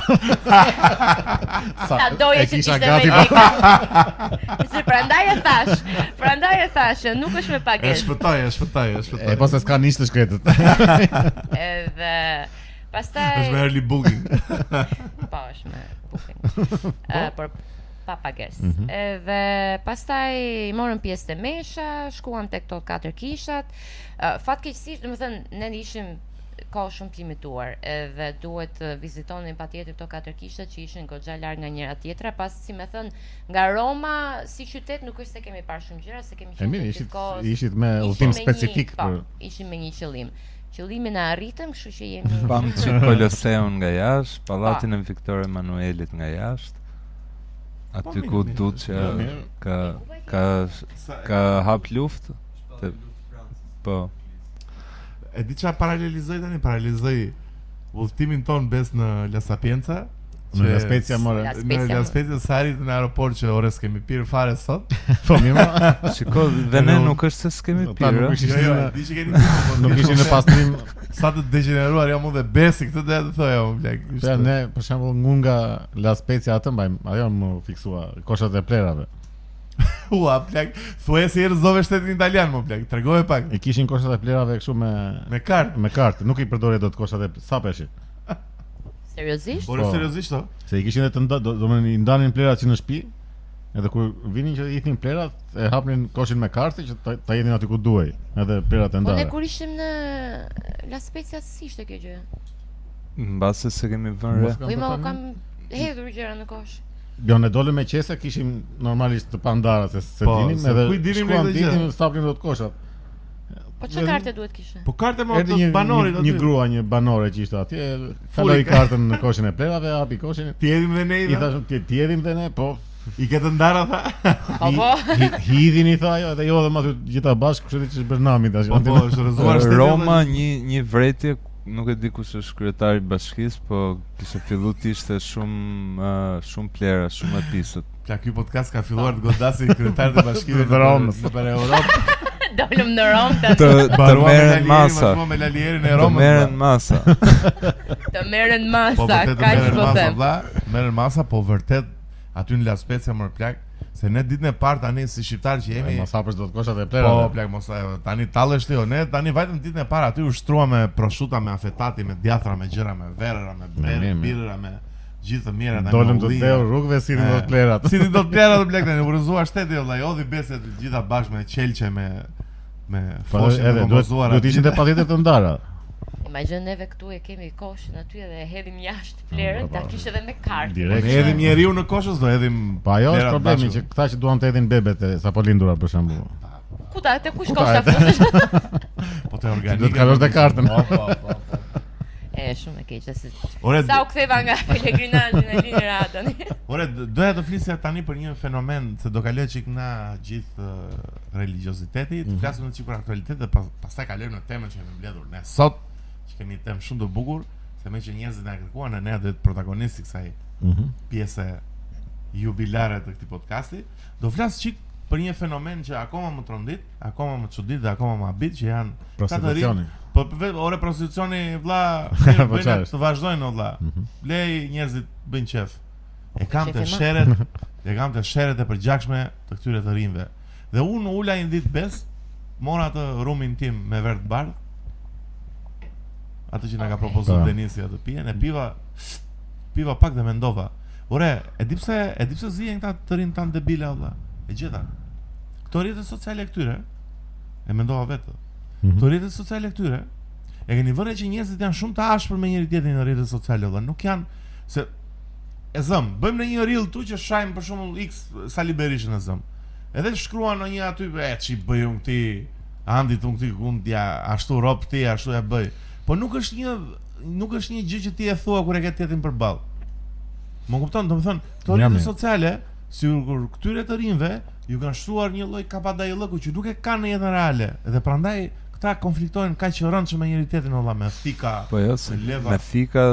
doje që ishte me lekë. Se prandaj e thash, nuk është me pagesë. E shpëtoj. E po se s'ka nish të shkretët. Edhe pastaj është me early booking. Po, është me booking. Por pa pagesë. Edhe pastaj morëm pjesë te mesha, shkuam tek këto 4 kishat. Fatkeqësisht, domethënë, ne ishim kohë shumë të limituar, edhe duhet të vizitonin patjetër këto 4 kishat që ishin goxha larg nga njëra tjetra, pasi si më thën, nga Roma si qytet nuk është se kemi parë shumë gjëra, se kemi qenë ishit me udhtim specifik për ishim me një qëllim. Qëllimin e arritëm, kështu që jemi pam çik Koloseun nga jashtë, pallatin e Viktor Emanuelit nga jashtë. Aty ku Duçja ka hap luftë. Po. E di çfarë paralelizoj udhtimin ton bes në La Sapienza. Në La Spezia more. Në La Spezia sarit në aeroport që ores kemi pirë fare sot. Po mirë. Shiko, dhe ne nuk është se s'kemi pirë. Jo, di që keni pirë, nuk ishin në pastrim. Sa të degeneruar jam unë dhe besi këtë dhe të thoja unë blek. Ja, ne, për shembull, nga La Spezia atë mbajmë, ajo më fiksua koshat e plerave. Ua, plak, thuaj se rrezove shtetin italian, më plak, tregoje pak. I kishin koshat e plerave kështu me kartë, nuk i përdorje dot koshat e sapeshi. Seriozisht? Po, seriozisht to? Se i kishin edhe domethënë i ndanin plerat që në shtëpi, edhe kur vinin që i thinin plerat, e hapnin koshin me kartë që ta jetin aty ku duhej, edhe plerat e ndarë. Po ne kur ishim në La Spezia si ishte kjo gjë? Mbase se kemi vënë. Po më kam hedhur gjëra në kosh. Jo, ne dolëm me qese, kishim normalisht të pandara se dinim, edhe shkuam dinim, stapnim do të koshat. Po çfarë karte duhet kishe? Po karte më Erdhi të banorit një grua, një banore që ishte atje, kaloi kartën në koshin e plerave, hapi koshin. Ti edhim dhe ne I thashëm ti edhim dhe ne, po I ketë ndara tha. Po. Hidhin I tha ajo, edhe jo dhe ma ty gjitha bashkë, kështu që është Bernami tash. Po është rrezuar shteti. Roma një vretje, nuk e di kush është kryetari I bashkisë, po kishte filluar të ishte shumë plera, shumë e pisët. Pla ky podcast ka filluar të godasi kryetarit e bashkisë të Romës për Europë. Dolëm në Romë të merren masa. Me Lalierin e Të Romës. merren masa. Të merren masa, Po vërtet kaq po them. Merren masa, po vërtet aty në La Spezia më plak, se ne ditën e parë tani si shqiptar që jemi. Mos hapësh dot koshat e plerave. Po plak mos tani tallesh ti, ne tani vajtëm ditën e parë aty ushtruam me prosciutto, me afetati, me djathra, me gjëra, me verra, me birra, me gjithë të mira tani. Dolëm të deu rrugëve si do të plerat. Si do të plerat do plak tani, u rrezuar shteti vëllai, odhi beset të gjitha bashkë me qelçe me foshin e kompozuar. Duhet ishin të patjetër të ndara. Imagjino neve këtu e kemi koshin aty edhe e hedhim jashtë plerën, ta kishte edhe me kartë. Direkt. Ne edhim njeriu në koshës, do edhim. Po ajo është problemi që këta që duan të edhin bebet e sapo lindura për shembull. Ku ta te kush koshta futesh? Po te organike. Do të kalosh te kartën. Po. Shumë e keq se. Ore, sa u ktheva nga pelegrinazhi në linjë ratën. Ore, doja të flisja tani për një fenomen se do kaloj çik nga gjithë religioziteti, të flasim çik për aktualitet dhe pastaj kalojmë në temën që kemi mbledhur ne sot, që kemi një temë shumë të bukur, se me që njerëzit na kërkuan ne do të protagonisti kësaj pjese jubilare të këtij podcasti, do flas çik për një fenomen që akoma më trondit, akoma më çudit dhe akoma më habit, që janë prostitucioni. Po ore prostitucioni vlla, bëjnë të vazhdojnë vlla. Blej njerëzit bëjnë qef. E kam të sheret e përgjakshme të këtyre të rinjve. Dhe unë ula një ditë bes, mora atë rumin tim me verë të bardhë, atë që na ka propozuar Denisi atë pijen, e piva pak dhe mendova. Ore, e di pse zihen këta të rinj tan debile valla. E gjeta. Këto rrjete sociale këtyre, e mendova vetë. Këto rrjete sociale këtyre, e keni vënë që njerëzit janë shumë të ashpër me njëri tjetrin në rrjetet sociale valla. Nuk janë se e zëm, bëjmë në një reel tu që shajmë për shembull X Sali Berishën e zëm. Edhe shkruan në një aty ç'i bëj unë këti, andit unë këti kundja, ashtu rop ti, ashtu ja bëj. Po nuk është një gjë që ti e thua kur e ke tjetrin përballë. Më kupton, domethënë, këto rrjete sociale, sigur këtyre të rinjve ju kanë shtuar një lloj kapadajllëku që nuk e kanë në jetën reale. Dhe prandaj këta konfliktojnë kaq rëndshëm me njëri tjetrin valla, me thika. Po jo, me thika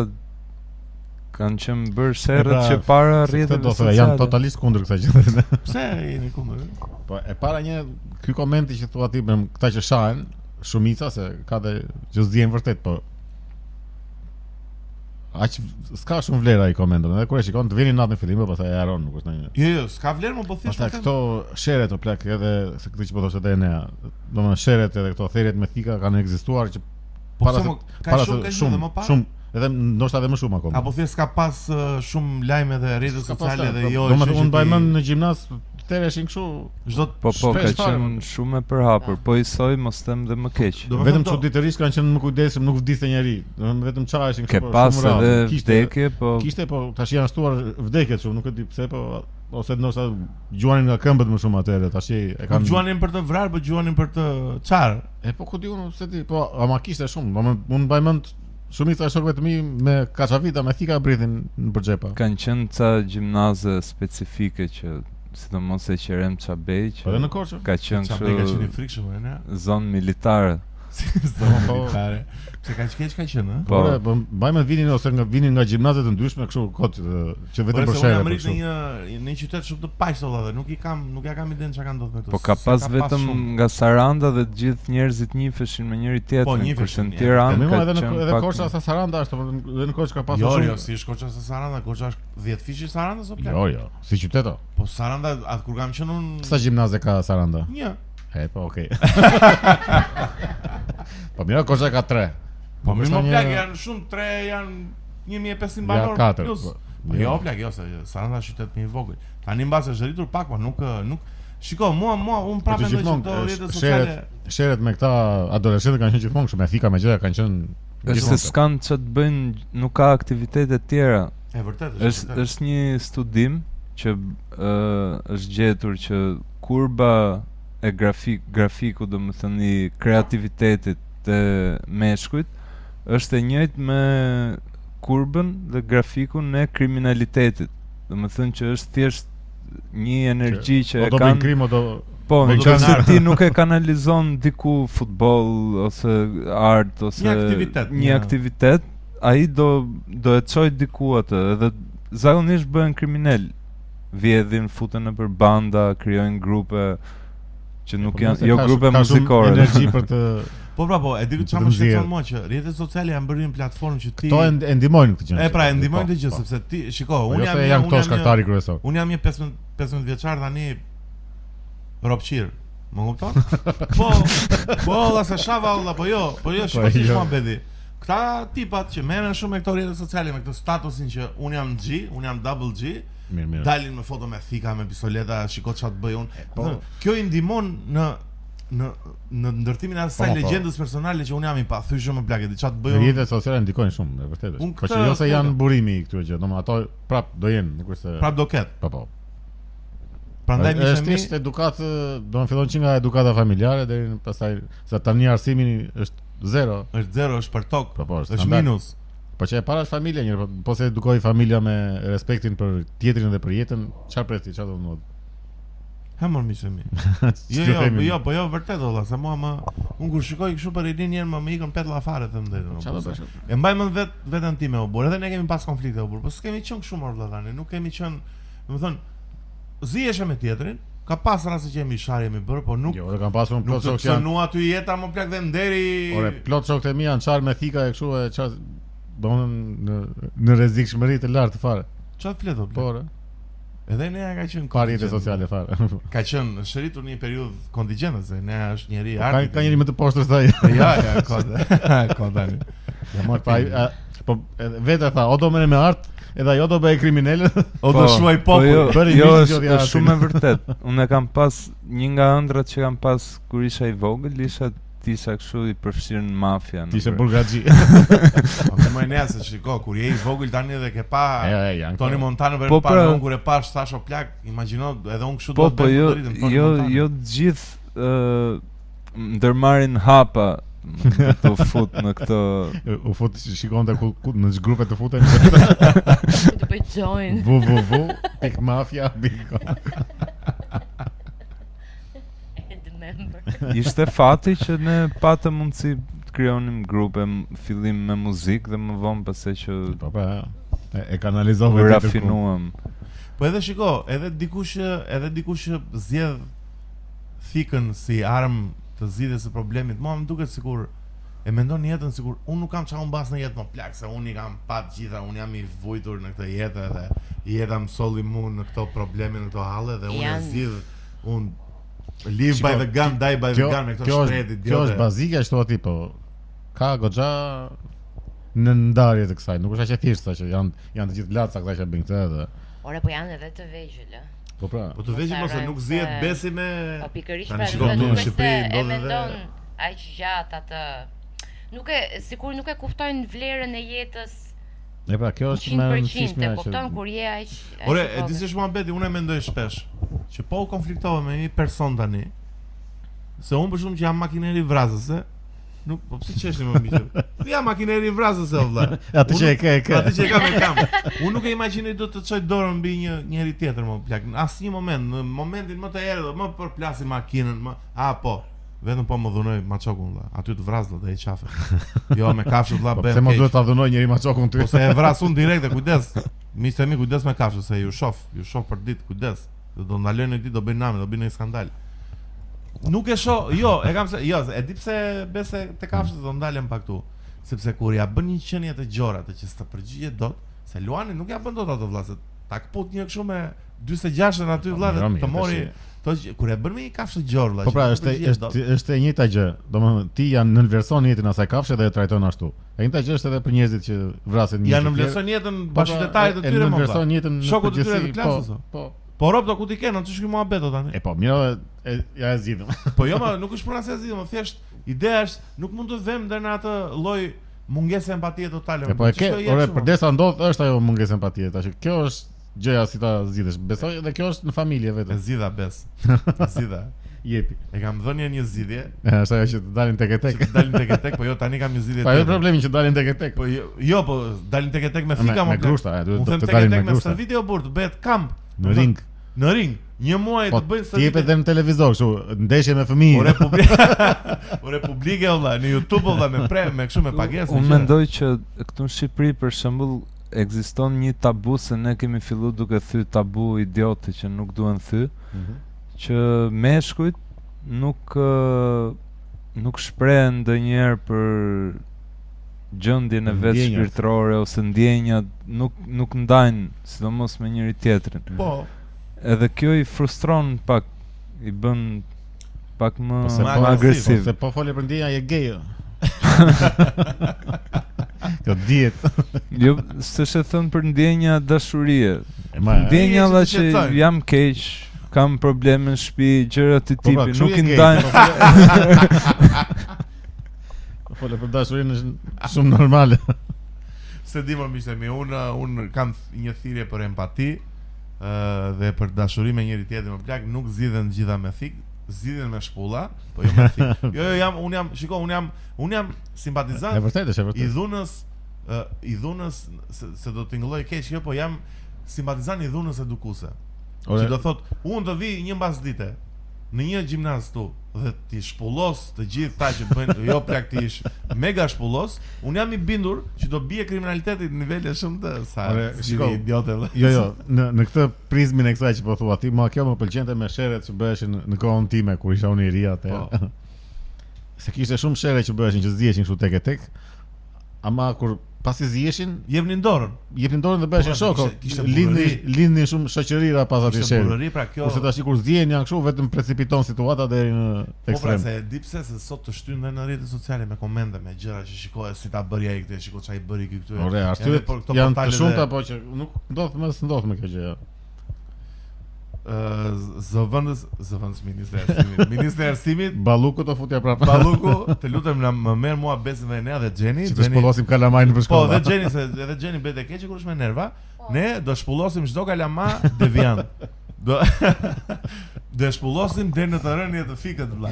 kanë qenë bërë sherrët që para rrjeteve sociale. Janë totalisht kundër kësaj gjë. Pse jeni kundër? Po e para ky komenti që thua ti me këta që shahen, shumica se ka dhe që zgjen vërtet, po aq s'ka shumë vlera I komenton. Edhe kur e shikon të vini natë në fillim, pastaj e haron, nuk është ndonjë. Jo, s'ka vlerë, më po thjesht. Pastaj këto sherret o plak, edhe se këtë që po thoshte edhe Enea, domethënë sherret edhe këto thirrjet me thika kanë ekzistuar që para shumë edhe ndoshta edhe më shumë akoma. Apo thjesht ka pas shumë lajme dhe rrjete sociale dhe jo. Domethënë unë mbaj mend në gjimnaz tereshin kështu çdo po ka qenë shumë e përhapur, po I soi mos them dhe më keq. Vetëm çuditërisht kanë qenë më kujdesshëm, nuk vdiste njeri. Domethënë vetëm çaheshin kështu. Ke pas edhe vdekje, po kishte po tash janë shtuar vdekjet shumë, nuk e di pse po ose ndoshta gjuanin nga këmbët më shumë atëherë, tash e kanë gjuanin për të vrarë, po gjuanin për të çarë. E po ku di unë se di, po ama kishte shumë. Domethënë unë mbaj mend shumica e shokëve të mi me kaçavita me thika britin në përxhepa. Kanë qenë ca gjimnaze specifike që sidomos e Qerem Çabej që edhe në Korçë ka qenë kështu. Ka qenë frikshëm ne. Zonë militare. Zonë militare. Pse ka qenë, Po, mbajmë vinin ose vinin nga gjimnaze të ndryshme kështu kot që vetëm për shërbim. Unë jam në një qytet shumë të paqë valla, nuk ja kam idenë çka kanë ndodhur me to. Po ka pas vetëm nga Saranda dhe të gjithë njerëzit njiheshin me njëri tjetrin. Po në Tiranë ka qenë edhe Korça sa Saranda është, edhe në Korçë ka pasur shumë. Jo, si është Korça sa Saranda, Korça është 10 fishi Saranda ose plak? Jo, si qytet. Po Saranda atë kur kam qenë unë. Sa gjimnaze ka Saranda? Një. Po okay. Po mira Korça ka 3. Po më plak janë shumë 3 janë 1500 banor plus. Po jo plak, jo se Saranda është qytet më I vogël. Tani mbas është rritur pak, po nuk shiko, mua un prapë mendoj se këto rrjete sociale sherret me këta adoleshentë kanë qenë gjithmonë kështu me thika me gjëra kanë qenë është se s'kan ç'a të bëjnë, nuk ka aktivitete të tjera. E vërtet është një studim që është gjetur që kurba e grafiku, domethënë i kreativitetit të meshkujt është e njëjtë me kurbën dhe grafikun e kriminalitetit. Domethënë që është thjesht një energji që e kanë krim do po, nëse ti nuk e kanalizon diku futboll ose art ose një aktivitet, ai do e çojë diku atë, edhe zakonisht bëhen kriminal. Vjedhin, futen nëpër banda, krijojnë grupe që nuk janë jo grupe muzikore. Energji për të Po, e di çfarë më shqetëson mua që rrjetet sociale janë bërë një platformë që ti Kto e ndihmojnë këtë gjë. E ndihmojnë këtë gjë sepse ti, shiko, unë jam këto shkaktari kryesor. Unë jam një 15 vjeçar tani robçir. Më kupton? Po, la sa shava valla, po jo, shikoj shumë bedi. Këta tipat që merren shumë me këto rrjete sociale, me këtë statusin që unë jam G, unë jam double G. Mirë. Dalin me foto me thika, me pistoleta, shiko çfarë bëj unë. Kjo i ndihmon në ndërtimin e asaj legjendës personale që unë jam i pathyeshëm me plagë, çfarë bëj unë. Rrjetet sociale ndikojnë shumë, e vërtetë. Po që jo se janë burimi këtyre gjë, domethënë ato prap do jenë, nuk është se prap do ket. Po. Prandaj më është thjesht edukatë, do të fillon që nga edukata familjare deri në pastaj sa tani arsimi është zero. Është zero, është për tokë. Po, është minus. Po që e para është familja njërë, po se edukoj familja me respektin për tjetrin dhe për jetën, çfarë presi, çfarë do të thotë? Hamon mi. Jo, vërtet olla, sa mua unë kur shikoj kështu për ridin njerë më ikën pet llafare them drejtën. E mbaj mend veten time u bur, edhe ne kemi pas konflikte u bur, po s'kemi qenë kështu më vëllazani, nuk kemi qenë, domethënë ziheshe me tjetrin, ka pas raste që jemi sharje mi bër, po nuk. Jo, kam pasur un plot shok që janë. Nuk aty jeta më plak dhe nderi. Ore, plot shokët e mi janë çar me thika e kështu e çfarë domethënë në rrezikshmëri të lartë fare. Çfarë flet o? Po. Edhe ne ka qenë parjet sociale fare. Ka qenë shëritur një periudhë kontingjente, ne është njëri arti. Ka njëri më të poshtër se ai. Ja, ka tani. Ja mor pa po vetë tha, o do merrem me art, edhe ajo do bëj kriminal, o do shuaj popull. Jo, është shumë e vërtet. Unë kam pas një nga ëndrat që kam pas kur isha i vogël, isha tisha kështu i përfshirë në mafia. Tisha burgaxhi. Po më nesër shiko, kur je i vogël tani edhe ke pa Tony Montana për para kur e pash thash o plak, imagjino edhe unë kështu do të bëj. Jo të gjithë ndërmarrin hapa të fut në këto u fut shikonte në grupe të futen të bëj join www.mafia.com. Ishte fati që ne patëm mundësi të krijonim grupe fillim me muzikë dhe më vonë pastaj që e kanalizova të rafinuam. Po edhe shiko, edhe dikush zgjedh thikën si armë të zgjidhjes së problemit. Mua më duket sikur e mendon jetën sikur unë nuk kam çfarë mbas në jetë më plak, se unë i kam pa të gjitha, unë jam i vujtur në këtë jetë dhe jeta më solli mua në këto probleme, në këto halle dhe unë zgjidh live by the gun, die by the gun me këto shprehje. Kjo është bazike ashtu aty, po ka goxha në ndarje të kësaj. Nuk është aq e thjeshtë që janë të gjithë laca këta që bëjnë këtë edhe. Ore, po janë edhe të vegjël. Po të vegjël mos e nuk zihet besi me. Po pikërisht pra në Shqipëri ndodhen aq gjatë atë. Sikur nuk e kuptojnë vlerën e jetës. E pra, kjo është më e rëndësishme që kupton kur je aq. Ore, e di se shmuhabeti, unë e mendoj shpesh që po u konfliktova me një person tani, se unë për shumë që jam makineri vrazëse, nuk, po pse qeshni më miqë? Jam makineri vrazëse, vëlla. Atë që e ke. Atë që e kam e kam. Unë nuk e imagjinoj do të çoj dorën mbi njëri tjetër më plak. Në asnjë moment, në momentin më të errët, më përplasi makinën, po. Vetëm po më dhunoj maçokun vëlla. Aty të vras vëlla, e qafe. Jo me kafshë vëlla bëj. Pse më duhet ta dhunoj njëri maçokun ty? Ose e vras unë direkte, kujdes. Miqtë mi, kujdes me kafshë se ju shoh për ditë, kujdes. Do ndaloj në ditë, do bëj namë, do bëj një skandal. Nuk e shoh, jo, e kam se, jo, e di pse besë te kafshët do ndalem pa këtu. Sepse kur ja bën një qenie të gjora të që s'ta përgjigje dot, se Luani nuk ja bën dot ato vëlla, se ta kput një kështu me 46 aty vëlla të mori. Kur e bën me një kafshë gjor vëlla. Po pra, është e njëjta gjë. Domethënë ti janë nënvlerëson jetën asaj kafshë dhe e trajton ashtu. E njëjta gjë është edhe për njerëzit që vrasin njerëz. Janë nënvlerëson jetën bashkëtetarët të tyre më. Nënvlerëson jetën shokut të tyre të klasës. Po rob do ku ti kenë, ç'është ky muhabet tani? E po, mirë, ja e zgjidhëm. Po jo, nuk është puna se e zgjidhëm, thjesht ideja është nuk mund të vëmë deri në atë lloj mungesë empatie totale. Po e ke, ore, përdesa ndodh është ajo mungesë empatie, tash kjo është gjëja si ta zgjidhësh. Besoj edhe kjo është në familje vetë. E zgjidha bes. Zgjidha. Jepi. E kam dhënë një zgjidhje. Është ajo që të dalin tek e tek. Që të dalin tek e tek, po jo tani kam një zgjidhje. Po jo problemi që dalin tek e tek. Po jo, po dalin tek e tek me fika me grushta, duhet të dalin me grushta. Me video burt, bëhet kamp në ring. Në ring. Një muaj të bëjnë stëvitje. Ti jepet edhe në televizor, kështu, ndeshje me fëmijë. O Republike valla, në YouTube valla me kështu me pagesë. Unë mendoj që këtu në Shqipëri për shembull ekziston një tabu se ne kemi filluar duke thyer tabu idiotë që nuk duhen thy, që meshkujt nuk shprehen ndonjëherë për gjendjen e vet shpirtërore ose ndjenjat, nuk ndajnë sidomos me njëri tjetrin. Po. Edhe kjo i frustron pak, i bën pak më agresiv. Se po folë për ndjenja je gay. Kjo diet. Jo, s'e thon për ndjenja dashurie. Ndjenja dha që jam keq, kam probleme në shtëpi, gjëra të tipit, nuk i ndajnë. Po folë për dashurinë është shumë normale. Se di më miqtemi, unë kam një thirrje për empati dhe për dashuri me njëri tjetrin më plak, nuk zgjidhen gjitha me thik, zgjidhen me shpulla, po jo me thik. Unë jam simpatizant. E vërtetë, është vërtet. I dhunës se do të ngëlloj keq, jo, po jam simpatizant i dhunës edukuese. Që do thot, unë do vi një mbasdite në një gjimnaz tu dhe ti shpullos të gjithë ta që bëjnë, jo praktikisht mega shpullos, unë jam i bindur që do bie kriminaliteti në nivele shumë të sa idiotë. Jo, në këtë prizmin e kësaj që po thua ti, mua kjo më pëlqente me sherret që bëheshin në kohën time kur isha unë i ri atë. Se kishte shumë sherre që bëheshin që ziheshin kështu tek e tek. Ama kur pasi ziheshin, jepnin dorën dhe bëheshin shokë. Lindnin shumë shoqërira pas atij sherri. Kurse tash kur zihen janë kështu vetëm precipiton situata deri në ekstrem. Po pra se di pse se sot të shtyn në rrjetet sociale me komente me gjëra që shikohet si ta bëri ai këtë, shikoj çai bëri këtu. Ore, arsyet janë të shumta po që nuk ndodh me kjo gjë. Zëvendës Ministri i Arsimit Balluku të futja prapë. Balluku, të lutem më merr mua Besin dhe Enea dhe Xheni. Si të shpullosim kalamajin për shkollë. Po, edhe Xheni bëhet e keq kur është me nerva. Ne do shpullosim çdo kalama deviant. Do shpullosim deri në të rënje të fikët vëlla.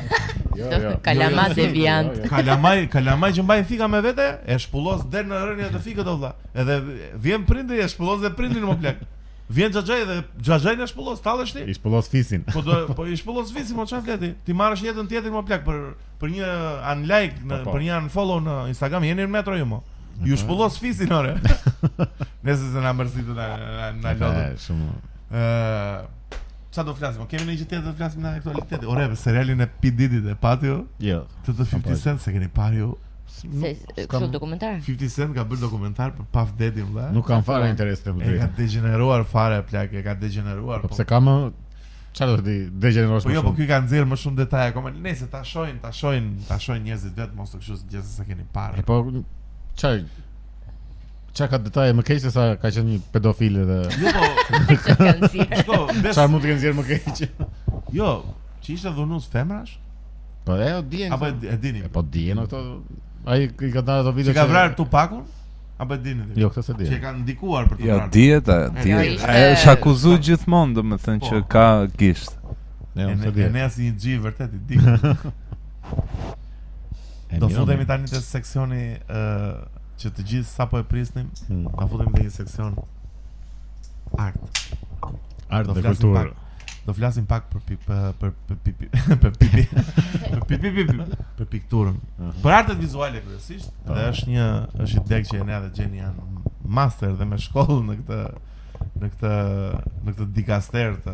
Jo. Kalama deviant. Kalamaj që mbajnë fika me vete, e shpullos deri në rënje të fikët vëlla. Edhe vjen prindi e shpullos dhe prindin më plak. Vjen Xhaxhaj dhe Xhaxhaj në shpullos, tallesh ti? I shpullos fisin. Po i shpullos fisin, mo çfarë fleti? Ti marrësh jetën tjetër më plak për një unlike, për një unfollow në Instagram, jeni në metro ju mo. Ju shpullos fisin ore. Nëse se na mërzitu na lodhë. Shumë. Sa do flasim? Kemi një gjë tjetër të flasim në aktualitet. Ore, serialin e P Diddy dhe patio. Jo. Të 50 Cent se keni parë ju. Kështu dokumentar. 50 Cent ka bërë dokumentar për Puff Daddy vëlla. Nuk kam fare interes të vërtetë. E ka degeneruar fare plak, e ka degeneruar. Po pse kam çfarë do të degenerosh më shumë? Po jo, po ky ka nxjerr më shumë detaje, akoma nëse ta shohin njerëzit vetë mos të kështu gjë se keni parë. Po çfarë ka detaje më keq se sa ka qenë një pedofil edhe. Jo po. Çfarë mund të kenë nxjerr më keq? Jo, që ishte dhunues femrash? Po ajo dihen. Apo e dini? Po dihen ato. Ai i ka dhënë ato video që ka vrarë Tupakun? Apo e dini? Jo, këtë se di. Që ka ndikuar për të vrarë. Ja, dihet. Ai është akuzuar gjithmonë, domethënë që ka gisht. Ne nuk e di. Ne as një xhi vërtet i di. Do futemi tani te seksioni që të gjithë sapo e prisnim. Do futemi te një seksion art dhe kulturë. Do flasim pak për pikturën. Për artet vizuale kryesisht, dhe është i deg që ne dhe Xheni janë master dhe me shkollë në këtë dikaster të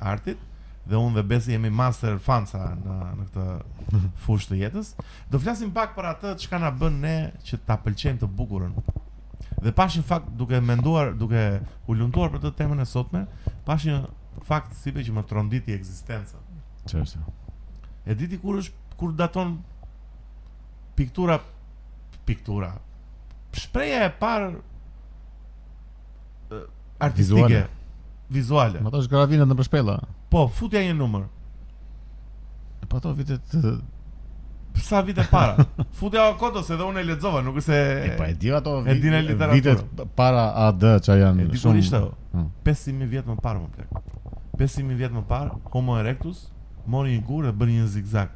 artit, dhe unë dhe Besi jemi master fanca në këtë fushë të jetës. Do flasim pak për atë çka na bën ne që ta pëlqejmë të bukurën. Dhe pashim fakt duke menduar, duke u lumtuar për këtë temën e sotme, pashim fakt sipe që më tronditi ekzistenca. Çfarë? E diti kur daton piktura shpreha e parë artistike vizuale. Ato është gravinat në shpella. Po, futja një numër. Po ato vitet sa vite para. Futja kotos edhe unë e lexova, nuk është se po e di ato vitet para AD që janë shumë. 5000 vjet më parë më plak. 5000 vjet më parë, Homo erectus mori një gur dhe bëni një zigzag.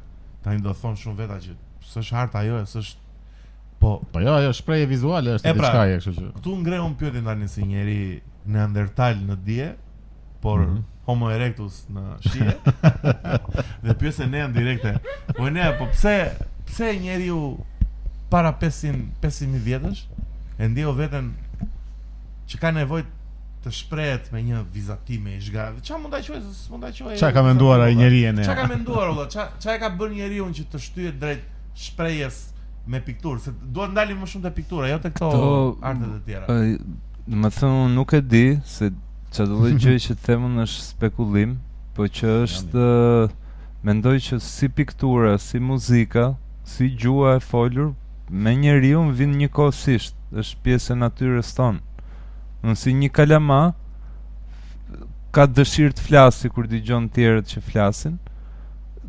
Tani do thonë shumë veta që s'është harta ajo, s'është po jo, ajo shprehje vizuale është diçka e kështu që. Ktu ngreun pyetjen tani si njeri neandertal në dije, por Homo erectus në shije. Dhe pyese Nean direkte. Po Nea, po pse njeriu para 500.000 vjetësh e ndjeu veten që ka nevojë të shprehet me një vizatim me zhgarë. Çfarë mund ta quaj? S'mund ta quaj. Çfarë ka menduar ai njeriu ne? Çfarë ka menduar valla? Çfarë ka bërë njeriu që të shtyhet drejt shprehjes me pikturë? Se duhet ndalim më shumë te piktura, jo te këto artet e tjera. Më thënë, nuk e di se çfarë do të gjë që themun është spekullim, po që është mendoj që si piktura, si muzika, si gjua e folur me njeriu vin njëkohësisht, është pjesë e natyrës tonë. Si një kalama ka dëshirë të flasi kur dëgjon tjerët që flasin,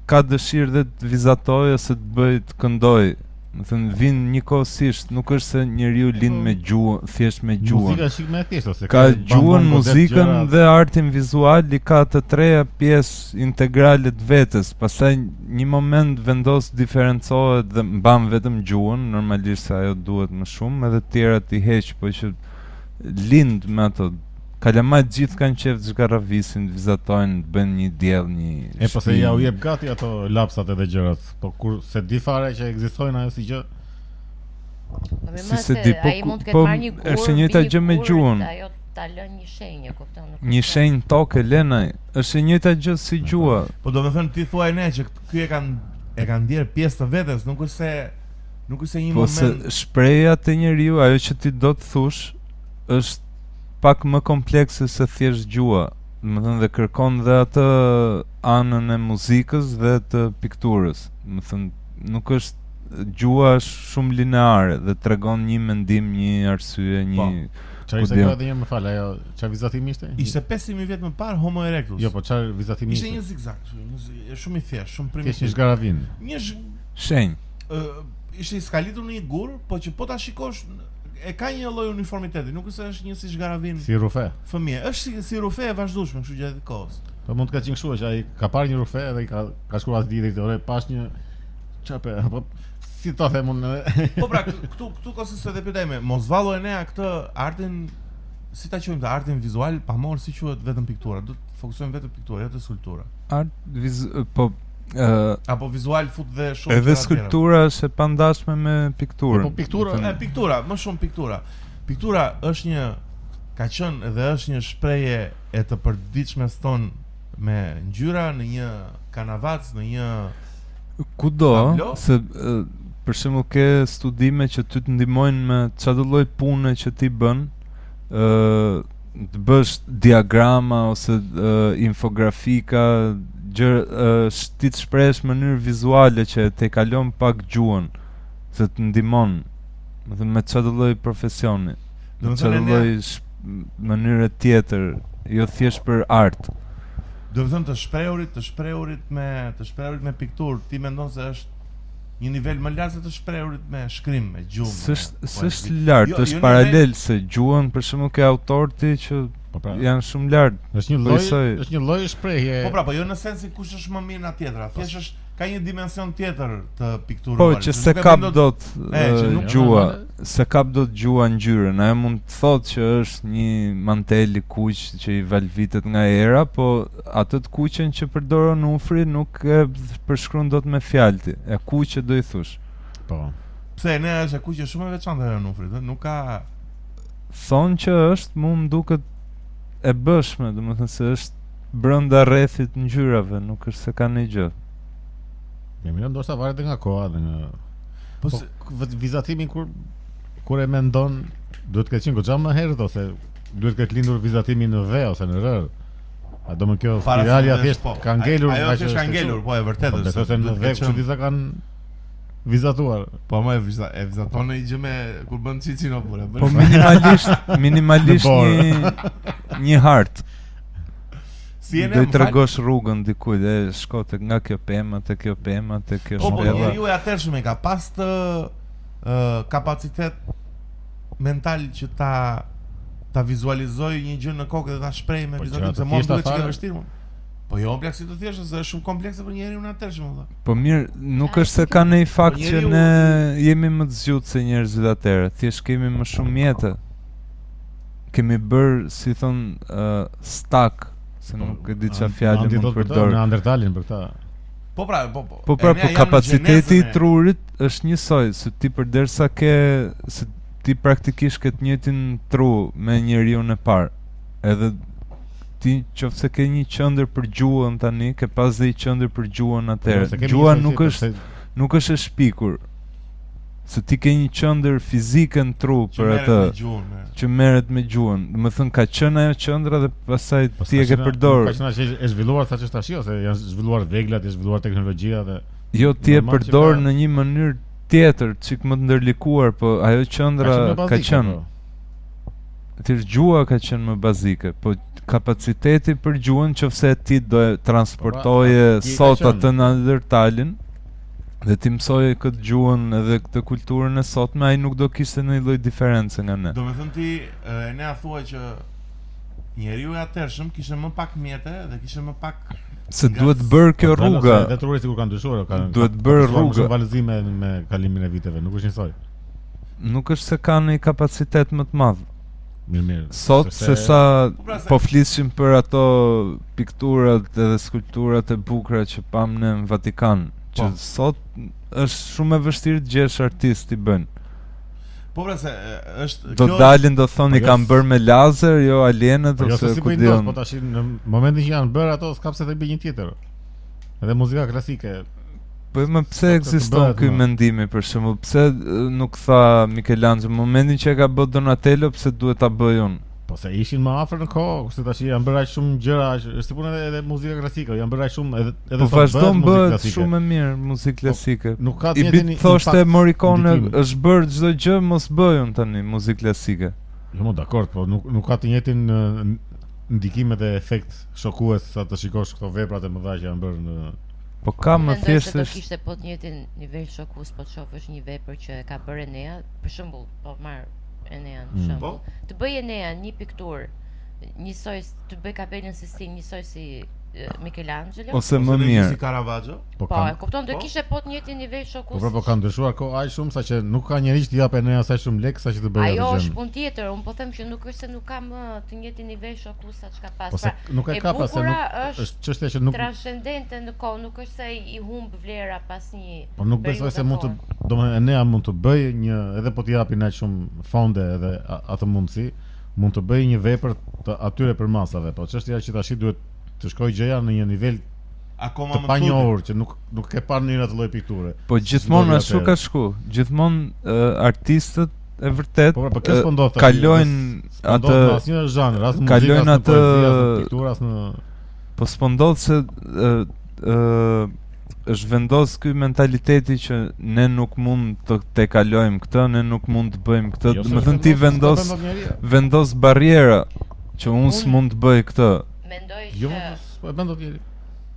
ka dëshirë dhe të vizatoj ose të bëj të këndoj. Më thënë, vinë njëkohësisht, nuk është se njeriu lind me gjuhën, thjesht me gjuhën. Muzika është me thjesht ose ka gjuhën, muzikën dhe artin vizual, i ka të treja pjesë integrale të vetes. Pastaj një moment vendos diferencohet dhe mban vetëm gjuhën, normalisht se ajo duhet më shumë, edhe të tjerat i heq, po që lind me ato. Kalamat gjithë kanë qef të zhgarravisin, të vizatojnë, të bëjnë një diell, një shtëpi. Po se ja u jep gati ato lapsat edhe gjërat. Po kur se di fare që ekzistojnë ajo si gjë. Si se di, ai mund të ketë marrë një gur, është njëjta gjë me gjuhën. Ajo ta lën një shenjë, kupton? Një shenjë tokë lenaj, është e njëjta gjë si gjua. Po do të thënë ti thuaj ne që ky e kanë ndier pjesë të vetes, nuk është se një moment. Po se shpreha te njeriu, ajo që ti do të thush, është pak më komplekse se thjesht gjua. Më thënë dhe kërkon dhe atë anën e muzikës dhe të pikturës. Më thënë, nuk është gjua është shumë lineare dhe tregon një mendim, një arsye, një. Çfarë ishte kjo edhe një më fal, ajo çfarë vizatimi ishte? Ishte 500.000 vjet më parë Homo erectus. Jo, po çfarë vizatimi ishte? Ishte një zigzag, është shumë i thjeshtë, shumë primitiv. Thjesht një zgaravin. Një shenjë. Ishte i skalitur në një gur, po që po ta shikosh e ka një lloj uniformiteti, nuk është se është një si zgaravin. Si rufe. Fëmijë, është si rufe e vazhdueshme, kështu gjatë kohës. Po mund të ka qenë kështu që ai ka parë një rufe dhe ka shkruar atë ditë, pash një çape, apo si ta them unë. Po pra, këtu kosë edhe pyetaj me, mos vallo e nea këtë artin, si ta quajmë të artin vizual, pa marrë si quhet vetëm piktura, do të fokusojmë vetëm piktura, jo te skulptura. Po apo vizual fut dhe shumë. Edhe skulptura është e pandashme me pikturën. Po piktura, piktura, më shumë piktura. Piktura është ka qenë dhe është një shprehje e të përditshmes ton me ngjyra në një kanavac, në një kudo, se për shembull ke studime që ty të ndihmojnë me çdo lloj pune që ti bën, të bësh diagrama ose infografika, ti të shprehesh në mënyrë vizuale që te kalon pak gjuhën, se të ndihmon, do të thënë me çdo lloj profesioni, në çdo lloj mënyre tjetër, jo thjesht për art. Do të thënë të shprehurit me pikturë, ti mendon se është një nivel më lart se të shprehurit me shkrim, me gjuhë. S'është lart, është paralel se gjuhën për shembull ke autorti që janë shumë lart. Është një lloj shprehje. Po pra, po jo në sensin kush është më mirë nga tjetra, thjesht ka një dimension tjetër të pikturës. Po që se kap dot gjua, se kap dot gjua ngjyrën. Ajo mund të thotë që është një mantel i kuq që i valvitet nga era, po atë të kuqen që përdoron ufri nuk e përshkruan dot me fjalë. E kuqe do i thosh. Po. Pse ne është e kuqe shumë e veçantë ajo në ufri, nuk ka thonë që është, mu më duket e bëshme, domethënë se është brenda rrethit ngjyrave, nuk është se ka një gjë. Mirë, ndoshta varet nga koha dhe nga. Po vizatimi kur e mendon, duhet të ketë qenë goxha më herët ose duhet të ketë lindur vizatimi në V ose në R. A do më kjo spiralja thjesht ka ngelur, ajo thjesht ka ngelur, po e vërtetë është. Besoj se në V kush disa kanë vizatuar. Po më e vizaton në gjë me kur bën çicin opure. Po minimalisht një hart. Do i tregosh rrugën dikujt, dhe shko tek nga kjo pemë te kjo pemë te kjo shpella. Po njeriu e atërshëm ka pas të kapacitet mental që ta vizualizoj një gjë në kokë dhe ta shprehë me vizatim, se mund të duhet të vështirë. Po jo kompleksit të thjeshtë, se është shumë komplekse për njeriu në atërshëm, valla. Po mirë, nuk është se ka një fakt që ne jemi më të zgjuar se njerëzit atëherë, thjesht kemi më shumë mjete. Kemi bërë, si thon, stak, se nuk e di çfarë fjalë mund të përdor. Në Neandertalin për këtë. Po pra, po kapaciteti i trurit është njësoj, se ti përderisa se ti praktikisht ke të njëjtin tru me njeriu e parë. Edhe ti qofse ke një qendër për gjuhën tani, ke pas dhe një qendër për gjuhën atëherë. Gjuha nuk është e shpikur. Se ti ke një qendër fizike në tru për atë që merret me gjuhën. Do të thënë ka qenë ajo qendra dhe pastaj ti e ke përdorur. Ka qenë që është zhvilluar sa ç'është tash, ose janë zhvilluar veglat, është zhvilluar teknologjia dhe jo ti e përdor në një mënyrë tjetër, çik më të ndërlikuar, po ajo qendra ka qenë. Ti gjuha ka qenë më bazike, po kapaciteti për gjuhën nëse ti do e transportoje sot atë në Neandertalin dhe ti mësoje këtë gjuhën edhe këtë kulturën e sotme, ai nuk do kishte ndonjë lloj diferencë nga ne. Do të thënë ti ne thuaj që njeriu i atërshëm kishte më pak mjete dhe kishte më pak se duhet bërë kjo rruga. Dhe trurit sikur kanë ndryshuar, duhet bërë rruga. Valëzime me kalimin e viteve, nuk është njësoj. Nuk është se kanë një kapacitet më të madh. Mirë. Sot se sa po flisim për ato pikturat edhe skulpturat e bukura që pam në Vatikan, që sot është shumë e vështirë të gjesh artist i bën. Po pra se është do dalin do thoni kanë bërë me lazer, jo alienët ose ku diun. Po tash në momentin që janë bërë ato s'ka pse të bëj një tjetër. Edhe muzika klasike. Po më pse ekziston ky mendimi për shembull? Pse nuk tha Michelangelo në momentin që e ka bë Donatello, pse duhet ta bëj unë? Po se ishin më afër në kohë, kurse tash janë bërë aq shumë gjëra, është punë edhe muzika klasike, janë bërë aq shumë edhe po vazhdon bëhet shumë e mirë muzikë klasike. Nuk ka të njëjtin impact. Thoshte Morricone është bërë çdo gjë, mos bëjun tani muzikë klasike. Jo, më dakord, po nuk ka të njëjtin ndikim edhe efekt shokues sa të shikosh këto veprat e mëdha që janë bërë në. Po ka më thjesht do kishte po të njëjtin nivel shokues, po të shohësh një vepër që e ka bërë Enea, për shembull, po marr Enea në shembull. Të bëj Enea një pikturë, njësoj të bëj Kapelën Sistine, njësoj si Michelangelo ose më mirë si Caravaggio. Po, e kupton, do kishte po të njëjtin nivel shokues. Po ka ndryshuar kohë aq shumë saqë nuk ka njerëz që japë Enea sa shumë lek sa që të bëjë atë gjë. Ajo është punë tjetër, un po them që nuk është se nuk ka më të njëjtin nivel shokues sa çka pas. Pra, nuk e ka pas se nuk është çështja që nuk transcendente në kohë, nuk është se i humb vlera pas një. Po nuk besoj se mund të, domethënë Enea mund të bëjë një, edhe po t'i japin aq shumë fonde edhe atë mundësi, mund të bëjë një vepër të atyre për masave, po çështja që tash duhet të shkoj gjëja në një nivel akoma të panjohur që nuk e parë në atë lloj pikture. Po gjithmonë ashtu ka shku. Gjithmonë artistët e vërtet kalojnë atë asnjë zhanër, as muzikë, kalojnë atë pikturë, as në po s'po ndodh se është vendos ky mentaliteti që ne nuk mund të kalojmë këtë, ne nuk mund të bëjmë këtë. Do të thënë ti vendos barriera që unë s'mund të bëj këtë. Mendoj që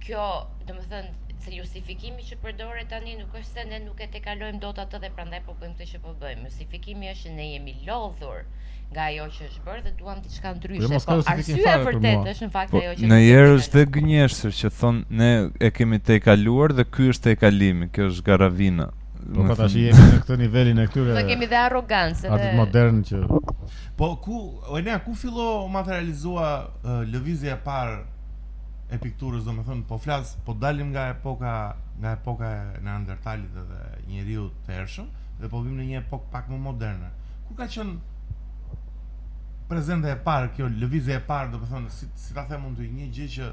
kjo, domethënë, se justifikimi që përdoret tani nuk është se ne nuk e tekalojmë dot atë dhe prandaj po bëjmë këtë që po bëjmë. Justifikimi është ne jemi lodhur nga ajo që është bërë dhe duam diçka ndryshe. Po arsyeja e vërtetë është në fakt ajo që në herë është dhe gënjeshtër që thonë ne e kemi tejkaluar dhe ky është tejkalimi, kjo është garavina. Po ka tash jemi në këtë nivelin e këtyre. Ne kemi dhe arrogancë edhe atë modern që po ku fillo materializua lëvizja e parë e pikturës, domethënë po dalim nga epoka e Neandertalit dhe njeriu të errshëm dhe po vim në një epokë pak më moderne. Ku ka qenë prezente e parë kjo lëvizje e parë, domethënë si ta them unë, një gjë që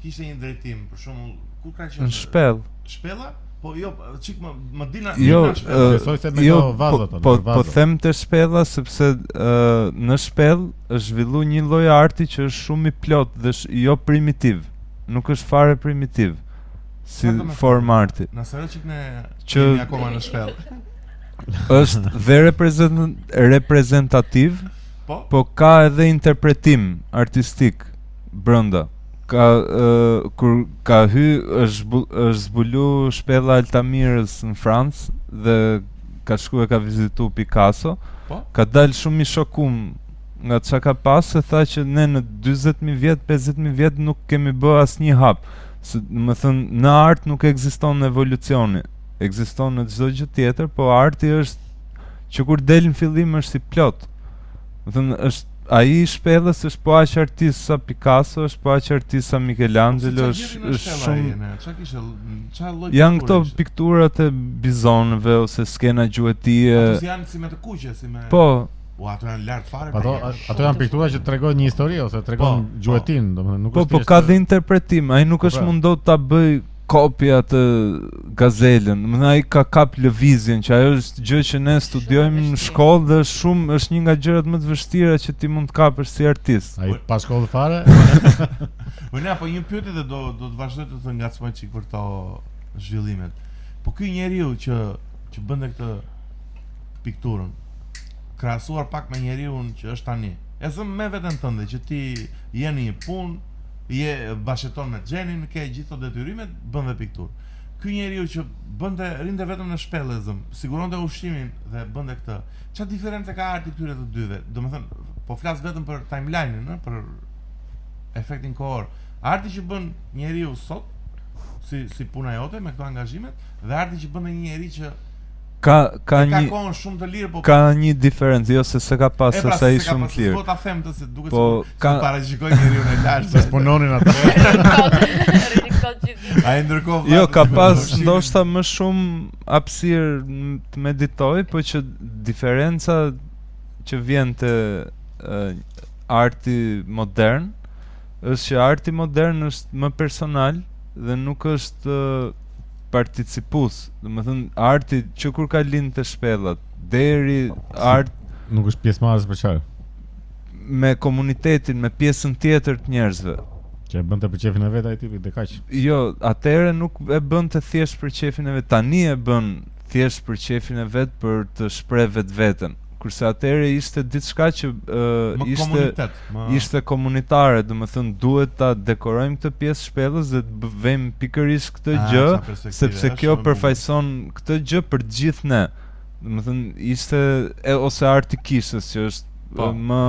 kishte një drejtim, për shembull, ku ka qenë? Në shpellë. Shpella? Po jo, çik më dina besoj se me vazat. Po them të shpella sepse në shpellë është zhvilluar një lloj arti që është shumë i plot dhe jo primitiv. Nuk është fare primitiv si form arti. Na sa çik ne jemi akoma në shpellë. Është dhe reprezentativ, po ka edhe interpretim artistik brenda. Kur ka është zbulu shpella Altamirës në Francë dhe ka shku e ka vizitu Picasso, ka dalë shumë i shokum nga çka ka pas se tha që ne në 40.000 vjet, 50.000 vjet nuk kemi bë asnjë hap. Më thënë, në art nuk ekziston evolucioni. Ekziston në çdo gjë tjetër, po arti është që kur del në fillim është si plot. Më thënë, është ai shpellës është po aq artist sa Picasso, është po aq artist sa Michelangelo, është shumë. Janë këto pikturat e bizonëve ose skena gjuetie. Ato janë si me të kuqe, si me. Po. Ato janë lart fare. Ato janë piktura që tregojnë një histori ose tregojnë gjuetin, domethënë nuk është. Po ka dhe interpretim, ai nuk është mundur ta bëj kopja të gazelën. Domethënë ai ka kap lëvizjen, që ajo është gjë që ne studiojmë në shkollë dhe është një nga gjërat më të vështira që ti mund të kapësh si artist. Ai pa shkollë fare. Po një pyetje dhe do të vazhdoj të ngacmoj çik për to zhvillimet. Po ky njeriu që bënte këtë pikturën, krahasuar pak me njeriun që është tani. E them me veten tënde që ti je në një punë, je bashkëton me xhenin, ke gjithë detyrimet, bën dhe pikturë. Ky njeriu që rinte vetëm në shpellë, siguronte ushqimin dhe bënte këtë. Çfarë diferencë ka arti këtyre të dyve? Domethënë, po flas vetëm për timeline-in, për efektin kohor. Arti që bën njeriu sot, si puna jote me këto angazhimet, dhe arti që bën një njerëz që ka kohën shumë të lirë, po ka një diferencë, jo se s'ka pas se sa i shumë të lirë. Po ta them të se duket po, se parashikoj njeriu në lart, se punonin atë. Ai ndërkohë. Jo, ka pas ndoshta më shumë hapësirë të meditoj, po që diferenca që vjen te arti modern është që arti modern është më personal dhe nuk është participues. Domethënë arti që kur ka lind të shpellat deri art nuk është pjesëmarrës për çfarë? Me komunitetin, me pjesën tjetër të njerëzve. Që e bënte për çefin e vet ai tipi, dhe kaq. Jo, atëherë nuk e bënte thjesht për çefin e vet. Tani e bën thjesht për çefin e vet, për të shpreh vetveten. Kurse atëherë ishte diçka që ishte komunitare, domethënë duhet ta dekorojmë këtë pjesë shpellës dhe të vëmë pikërisht këtë gjë, sepse kjo përfaqëson këtë gjë për të gjithë ne. Domethënë ishte ose arti kishës që është më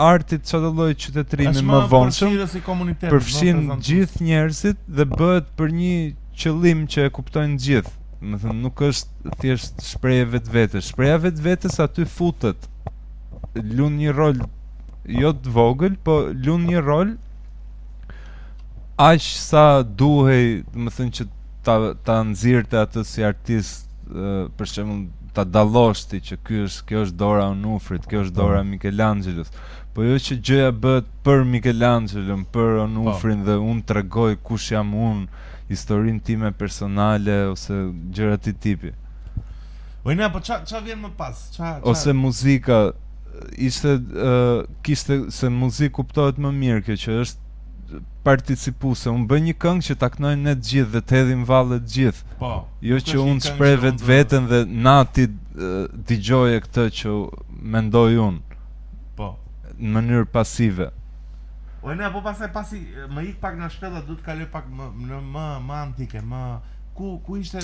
artit çdo lloj qytetërimi më vonshëm, përfshin gjithë njerëzit dhe bëhet për një qëllim që e kuptojnë gjithë. Më thënë, nuk është thjesht shprehje vetvetes. Shprehja vetvetes aty futet. Lun një rol jo të vogël, po lun një rol aq sa duhej, më thënë që ta nxirrte atë si artist, për shembull ta dalloshti që kjo është dora e Onufrit, kjo është dora e Michelangelos. Po jo që gjëja bëhet për Michelangelon, për Onufrin dhe unë tregoj kush jam unë, historinë time personale ose gjëra të tipi. Ojna, po ç'a vjen më pas? Ose muzika ishte kishte se muzikë kuptohet më mirë kjo që është participuese. Unë bëj një këngë që ta kënojnë ne të gjithë dhe të hedhim valle të gjithë. Po. Jo që unë shpreh vetveten dhe nati dëgjoje këtë që mendoj unë. Po. Në mënyrë pasive. Ojna, po pasi më ik pak në shpella, du të kaloj pak më antike, ku ishte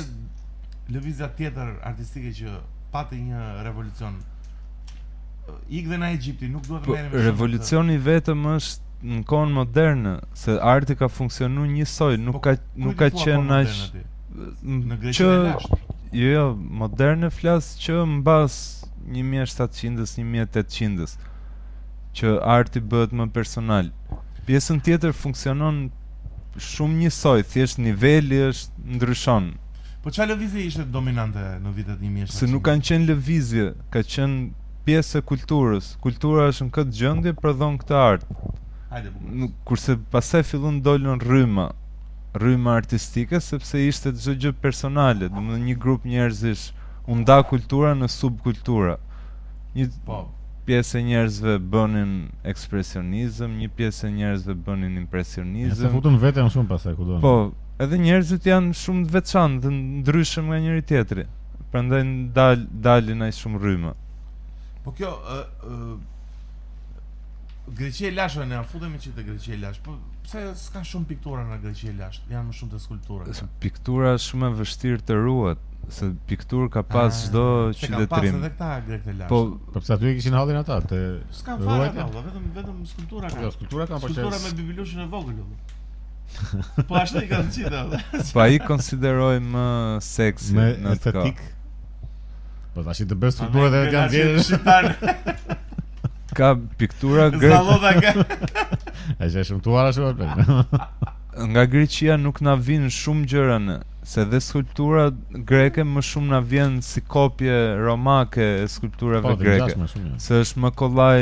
lëvizja tjetër artistike që pati një revolucion? Ik dhe në Egjipti, nuk duhet të merrem me shumë. Revolucioni vetëm është në kohën moderne, se arti ka funksionuar njësoj, nuk ka qenë aq në Greqinë e lashtë. Jo, moderne flas që mbas 1700-s, 1800-s. Që arti bëhet më personal. Pjesën tjetër funksionon shumë njësoj, thjesht niveli ndryshon. Po çfarë lëvizje ishte dominante në vitet 1700? Se nuk kanë qenë lëvizje, ka qenë pjesë e kulturës. Kultura është në këtë gjendje, prodhon këtë art. Hajde. Kurse pastaj fillon dolën rryma artistike, sepse ishte çdo gjë personale, domethënë një grup njerëzish u nda kultura në subkultura. Po. Pjesë e njerëzve bënin ekspresionizëm, një pjesë e njerëzve bënin impresionizëm. Se futën veten shumë pastaj ku do. Po, edhe njerëzit janë shumë të veçantë dhe ndryshëm nga njëri tjetri. Prandaj dalin aq shumë rrymë. Po kjo Greqia e lashtë ne futemi çit te Greqia e lashtë. Po pse s'ka shumë piktura në Greqia e lashtë? Janë më shumë te skulptura. Piktura shumë e vështirë të ruhet, se pikturë ka pas çdo qytetrim. Ka pas edhe këta grekë të lashtë. Po pse aty e kishin hallin ata te s'ka fare ata, vetëm skulptura ka. Jo, skulptura kanë po skulptura me bibilushin e vogël. Po ashtu i kanë qitë. Po ai konsideroj më seksi në estetik. Po tash të bësh skulptura dhe janë vjetër. Ka piktura greke. Zallota ka. Ai është shëmtuar ashtu. Nga Greqia nuk na vijnë shumë gjëra ne, se dhe skulptura greke më shumë na vjen si kopje romake e skulpturave greke. Se është më kollaj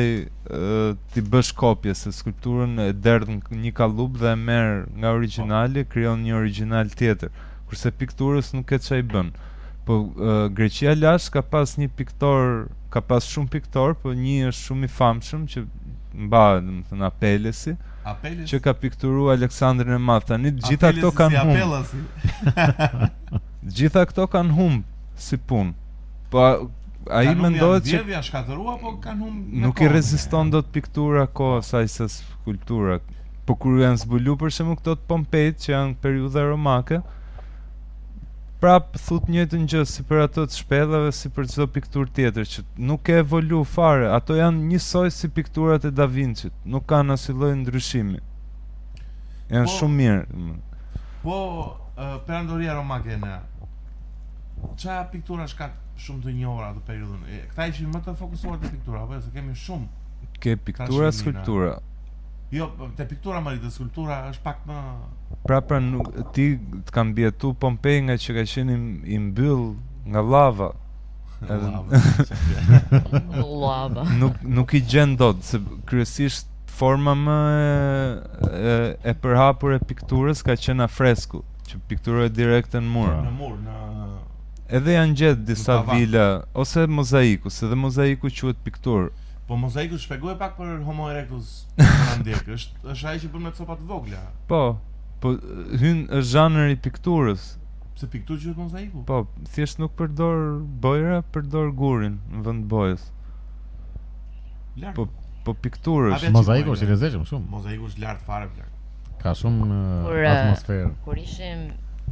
ti bësh kopje, se skulpturën e derdh në një kallup dhe e merr nga origjinali, krijon një origjinal tjetër. Kurse pikturës nuk e çaj bën. Po Greqia lash ka pas një piktor, ka pas shumë piktor, po një është shumë i famshëm që mbahet, domethënë Apelesi, që ka pikturu Aleksandrin e Madh. Tani gjitha këto kanë humb. Gjitha këto kanë humb si punë. Po ai mendohet që janë shkatërua, po kanë humb. Nuk i reziston dot piktura kohës saj se skulptura. Po kur janë zbulu për shembull këto të Pompeit që janë periudha romake, prap thut njëjtën gjë si për ato të shpellave, si për çdo pikturë tjetër që nuk e evolu fare. Ato janë njësoj si pikturat e Da Vinci, nuk kanë asnjë lloj ndryshimi. Janë shumë mirë. Po perandoria romake ne. Çfarë pikturash ka shumë të njohura atë periudhën? Këta ishin më të fokusuar te piktura, apo se kemi shumë. Ke piktura, skulptura. Jo, te piktura më te skulptura është pak më. Pra nuk ti të kam bjetu Pompei nga që ka qenë i mbyll nga lava. Lava. Nuk i gjen dot, se kryesisht forma më e përhapur e pikturës ka qenë afresku, që piktura direkte në mur. Në mur, Edhe janë gjetë disa vila ose mozaiku, se dhe mozaiku quhet pikturë. Po mozaiku shpjegoj pak për Homo erectus Andek, është ai që bën me copa të vogla. Po hyn është zhanri i pikturës. Pse pikturë quhet mozaiku? Po, thjesht nuk përdor bojra, përdor gurin në vend bojës. Po pikturës. Mozaiku është i rrezikshëm shumë. Mozaiku është lart fare plak. Ka shumë atmosferë. Kur ishim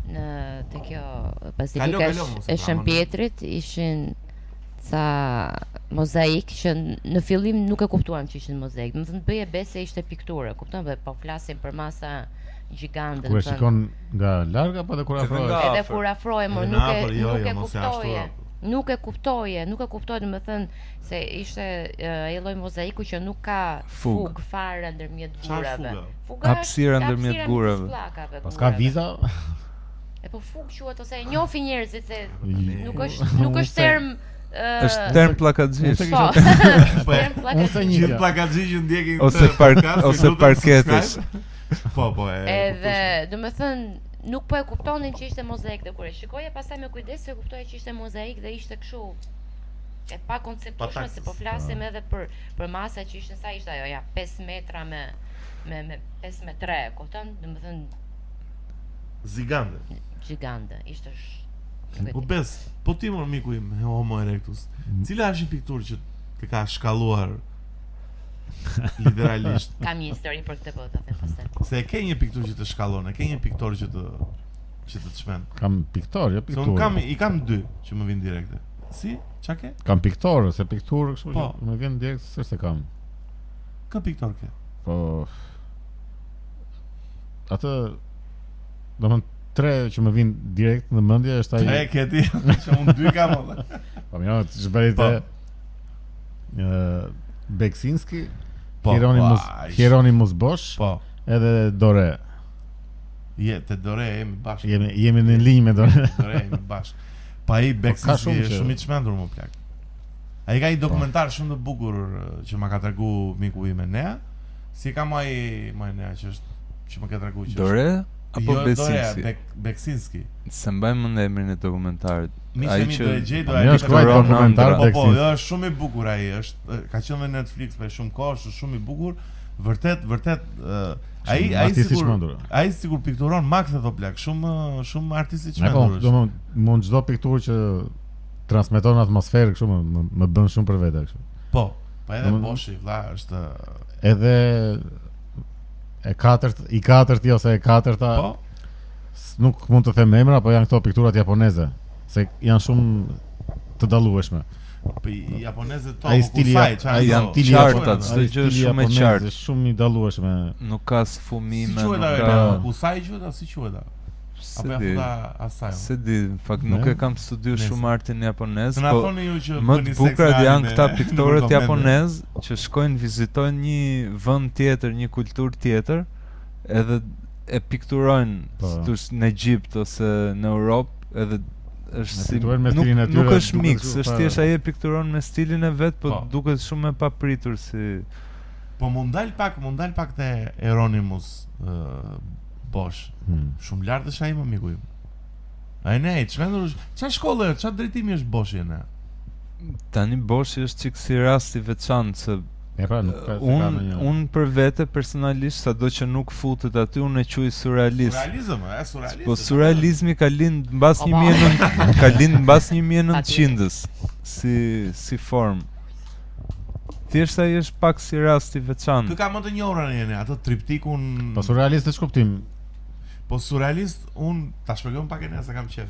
në te kjo bazilika e Shënpjetrit, ishin ca mozaik që në fillim nuk e kuptuam që ishin mozaik. Do të thënë bëje besë ishte pikturë, kupton? Po flasim për masa gjigande. Kur e shikon nga larg apo edhe kur afrohesh? Edhe kur afrohem, nuk e kuptoje, domethënë se ishte ai lloj mozaiku që nuk ka fugë fare ndërmjet gurave. Hapësira ndërmjet gurave. Pas ka viza. E po fugë quhet ose e njohin njerëzit se nuk është term. Është term pllakaxhish. Gjithë pllakaxhish që ndjekin ose parketesh. Po. Edhe, domethënë nuk po e kuptonin që ishte mozaik dhe kur e shikoja pastaj me kujdes e kuptoja që ishte mozaik dhe ishte kështu e pa konceptueshme, se po flasim edhe për masa që ishte sa ishte ajo 5 metra me 5 metre, kupton? Domethënë gigante, ishte Po ti mor miku im Homo erectus. Cila është një pikturë që të ka shkalluar literalisht? Kam një histori për këtë, po ta them pastaj. Se ke një pikturë që të shkallon, ke një piktor që të çmend. Kam piktor, jo pikturë. I kam dy që më vijnë direkte. Si? Ç'a ke? Kam piktor, se pikturë kështu që më vjen direkt se kam. Ka piktor ke? Po. Atë domethënë 3 që më vin direkt në mendje është ai. Ke ti, që unë 2 kam edhe. Po mirë, zhbërite Beksinski, Hieronymus Bosch, edhe Dore. Te Dore jemi bashkë. Jemi në linjë me Dore. Dore jemi bashkë. Pa i Beksinski është shumë i çmendur më plak. Ai ka një dokumentar shumë të bukur që ma ka tregu miku im Nea. Si ka më Nea që më ka tregu që Dore apo Beksinski? Beksinski. Se mbaj mend emrin e dokumentarit. Ai që është dokumentar Beksinski. Po, është shumë i bukur ai, ka qenë në Netflix për shumë kohë, është shumë i bukur. Vërtet ai sigur pikturon maks ato plak, shumë artist i çmendur. Po, mund çdo pikturë që transmeton atmosferë kështu më bën shumë për vete kështu. Po. Po edhe Boshi, vlla, është edhe i katërt ose e katërta. Po. Nuk mund të them emra, po janë këto pikturat japoneze, se janë shumë të dallueshme. Po japonezët to, Ai stili janë të qarta, çdo gjë është shumë e qartë, shumë i dallueshme. nuk ka sfumime, Si quhet nuk ajo? ka. Kusai quhet apo si quhet ajo? Apo ja futa asaj. Se di, në fakt nuk e kam studiuar shumë artin japonez, Na po thoni ju që më të bukurat janë këta piktorët japonez japonez që shkojnë vizitojnë një vend tjetër, një kulturë tjetër, edhe e pikturojnë në Egjipt ose në Europë, edhe është si nuk është mix, është thjesht ai e pikturon me stilin e vet, po duket shumë e papritur si. Po mund dal pak te Eronimus Bosch. Shumë lart është ai më miku im. Ai ne, çmendur, çfarë shkolle, çfarë drejtimi është Boshi ne? Tani Boshi është çik si rast i veçantë se unë për vete personalisht, sado që nuk futet aty, unë e quaj surrealist. Surrealizëm. Po surrealizmi ka lind mbas 1900-s si formë. Thjesht ai është pak si rast i veçantë. Kë ka më të njohur ne atë triptikun. Po surrealist është kuptim. Po surrealist unë ta shpjegoj pak e ne se kam qef.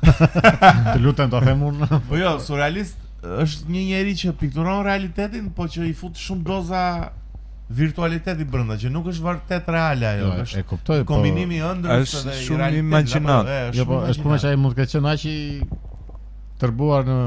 Të lutem ta them unë. Po jo, surrealist është një njeri që pikturon realitetin, po që i fut shumë doza virtualiteti brenda, që nuk është vërtet reale ajo. E kuptoj, po kombinimi i ëndrrës edhe i shumë imagjinat. Jo, po është puna që ai mund të ketë qenë aq i tërbuar në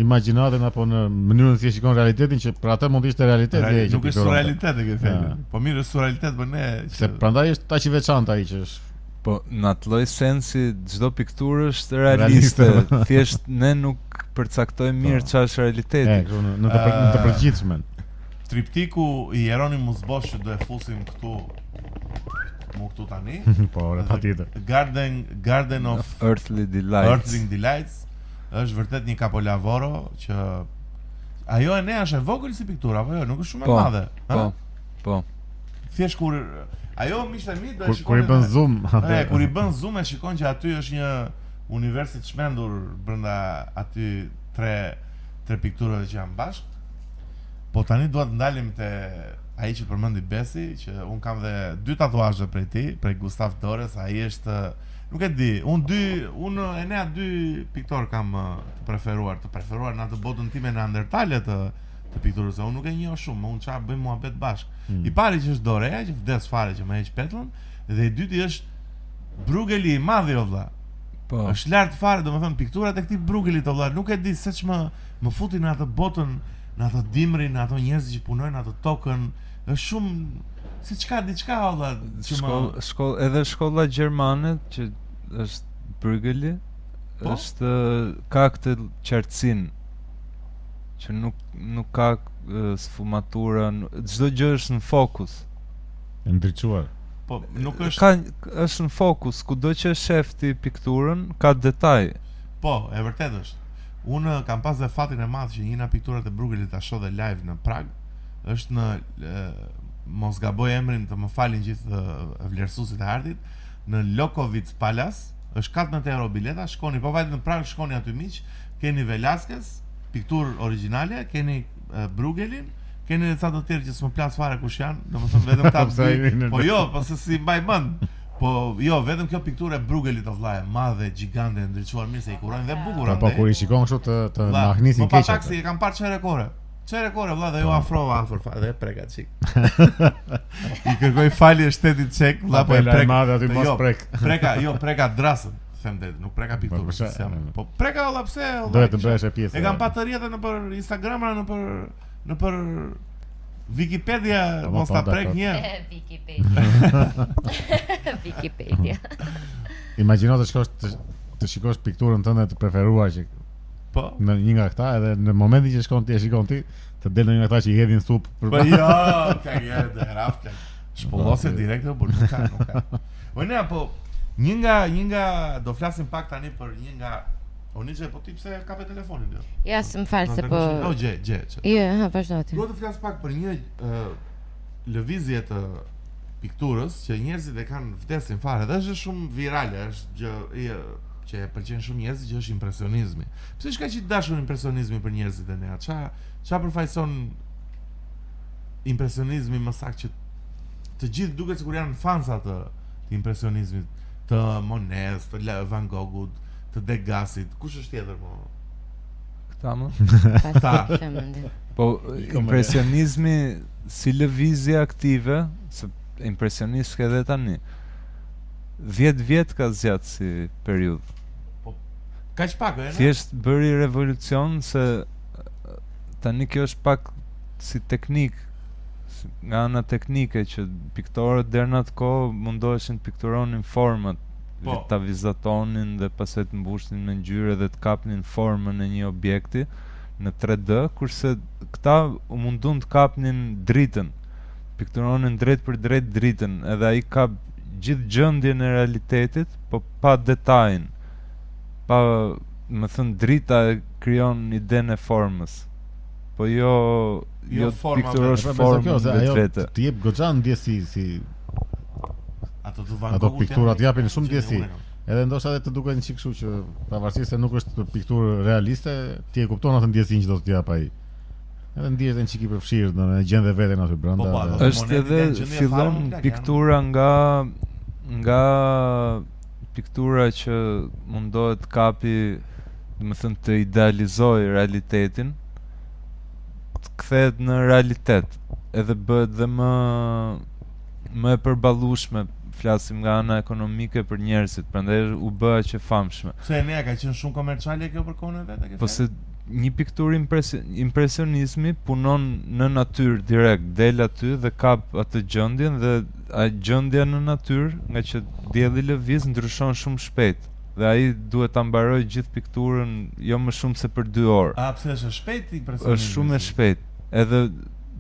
imagjinatën apo në mënyrën si e shikon realitetin, që për atë mund të ishte realiteti. Nuk është realiteti që thënë. Po mirë, është realitet për ne. Se prandaj është aq i veçantë ai që është. Po në atë lloj sensi çdo pikturë është realiste, thjesht ne nuk përcaktojmë mirë çfarë është realiteti. Në të përgjithshmen. Triptiku i Eronimus Bosch do e fusim këtu. Mu këtu tani. Po, patjetër. Garden of Earthly Delights. Është vërtet një capolavoro që ajo e ne është e vogël si pikturë apo jo, nuk është shumë e madhe. Po. Thjesht kur ajo miqtë e mi do e shikon. Kur i bën zoom. Kur i bën zoom e shikon që aty është një univers i çmendur brenda aty tre pikturave që janë bashkë. Po tani dua të ndalim te ai që përmendi Besi, që un kam dhe 2 tatuazhe prej tij, prej Gustav Dores, ai është nuk e di, unë e nea 2 piktor kam të preferuar në atë botën time neandertale të pikturës, unë nuk e njoh shumë, unë çfarë bëjmë muhabet bashk. I pari që është Dorea, që vdes fare që më heq petllën, dhe i dyti është Bruegeli i madh o vlla. Po. Është lart fare, domethënë pikturat e këtij Bruegelit o vlla, nuk e di se më futi në atë botën, në atë dimrin, në ato njerëz që punojnë atë tokën, është shumë si diçka o vlla, edhe shkolla gjermane që është Bruegeli, është ka këtë qartësinë që nuk ka sfumatura, çdo gjë është në fokus. E ndriçuar. Po, nuk është është në fokus, kudo që shef ti pikturën, ka detaj. Po, e vërtet është. Unë kam pas dhe fatin e madh që një nga pikturat e Bruegelit ta shoh dhe live në Prag, është në mos gaboj emrin, të më falin gjithë vlerësuesit e artit, në Lokovic Palace, është 14 euro bileta, shkoni, po vajtë në Prag, shkoni aty miq, keni Velázquez, pikturë origjinale, keni Bruegelin, keni edhe ca të tjerë që s'më plas fare kush janë, domethënë vetëm ta. Po jo, po se si mbaj mend. Po jo, vetëm kjo pikturë e Bruegelit of vlla, e madhe, gjigante, ndriçuar mirë, se i kurojnë dhe bukur. Po kur i shikon kështu të mahnisin keq. Po taksi e kam parë çere kore vlla, dhe jo afrova afër fare, dhe preka çik. I kërkoj falje shtetit çek, vlla, po e prek madhe aty mos prek. Preka drasën, them det, nuk preka pikturën. Po preka valla pse? Do të bëhesh e pjesë. E kam patë rrjetë nëpër Instagram, nëpër Wikipedia, mos ta prek një. Wikipedia. Imagjino të shikosh pikturën tënde të preferuar që po në një nga këta, edhe në momentin që shikon ti, të del në një nga këta që i hedhin thup. Po jo, ka një të hraftë. Shpollose direkt apo nuk ka. Po ne apo një nga do flasim pak tani për një nga Onice, po ti pse ka pe telefonin jo? Ja, s'm fal se po. Gje. Jo, vazhdo ti. Do të flas pak për një lëvizje të pikturës që njerëzit e kanë vdesin fare, dhe është shumë virale, është gjë që e pëlqen shumë njerëzit që është impresionizmi. Pse është kaq i dashur impresionizmi për njerëzit e nea? Ça përfaqëson impresionizmi më saktë që të gjithë duket sikur janë fansa të impresionizmit, të Monets, të Van Goghut, të Degasit. Kush është tjetër po? Këta më? Këta. Po impresionizmi si lëvizje aktive, se impresionist ka edhe tani. 10 vjet ka zgjatë si periudhë. Po kaq pak Thjesht bëri revolucion se tani kjo është pak si teknik, nga ana teknike që piktorët deri në atë kohë mundoheshin të pikturonin format, ta vizatonin dhe pastaj të mbushnin me ngjyrë dhe të kapnin formën e një objekti në 3D, kurse këta u mundun të kapnin dritën, pikturonin drejt për drejt dritën, edhe ai ka gjithë gjendjen e realitetit, po pa detajin. Pa, më thënë, drita e krijon idenë e formës. Po jo pikturosh formën vetë. Ti jep goxha ndjesi si ato pikturat japin shumë ndjesi. Edhe ndoshta edhe të duken çik kështu që pavarësisht se nuk është pikturë realiste, ti e kupton atë ndjesinë që do të jap ai. Edhe ndihet një çik i përfshirë, domethënë gjen dhe veten aty brenda. Është edhe fillon piktura nga piktura që mundohet kapi, domethënë të idealizojë realitetin, të kthehet në realitet, edhe bëhet dhe më e përballueshme, flasim nga ana ekonomike për njerëzit, prandaj u bë aq e famshme. Pse ne ka qenë shumë komerciale kjo për kohën e vet, po se një pikturë impresionizmi punon në natyrë direkt, del aty dhe kap atë gjendjen dhe gjendja në natyrë, nga që dielli lëviz, ndryshon shumë shpejt. Dhe ai duhet ta mbarojë gjithë pikturën jo më shumë se për 2 orë. A pse është shpejt impresionizmi? Është shumë e shpejt. Edhe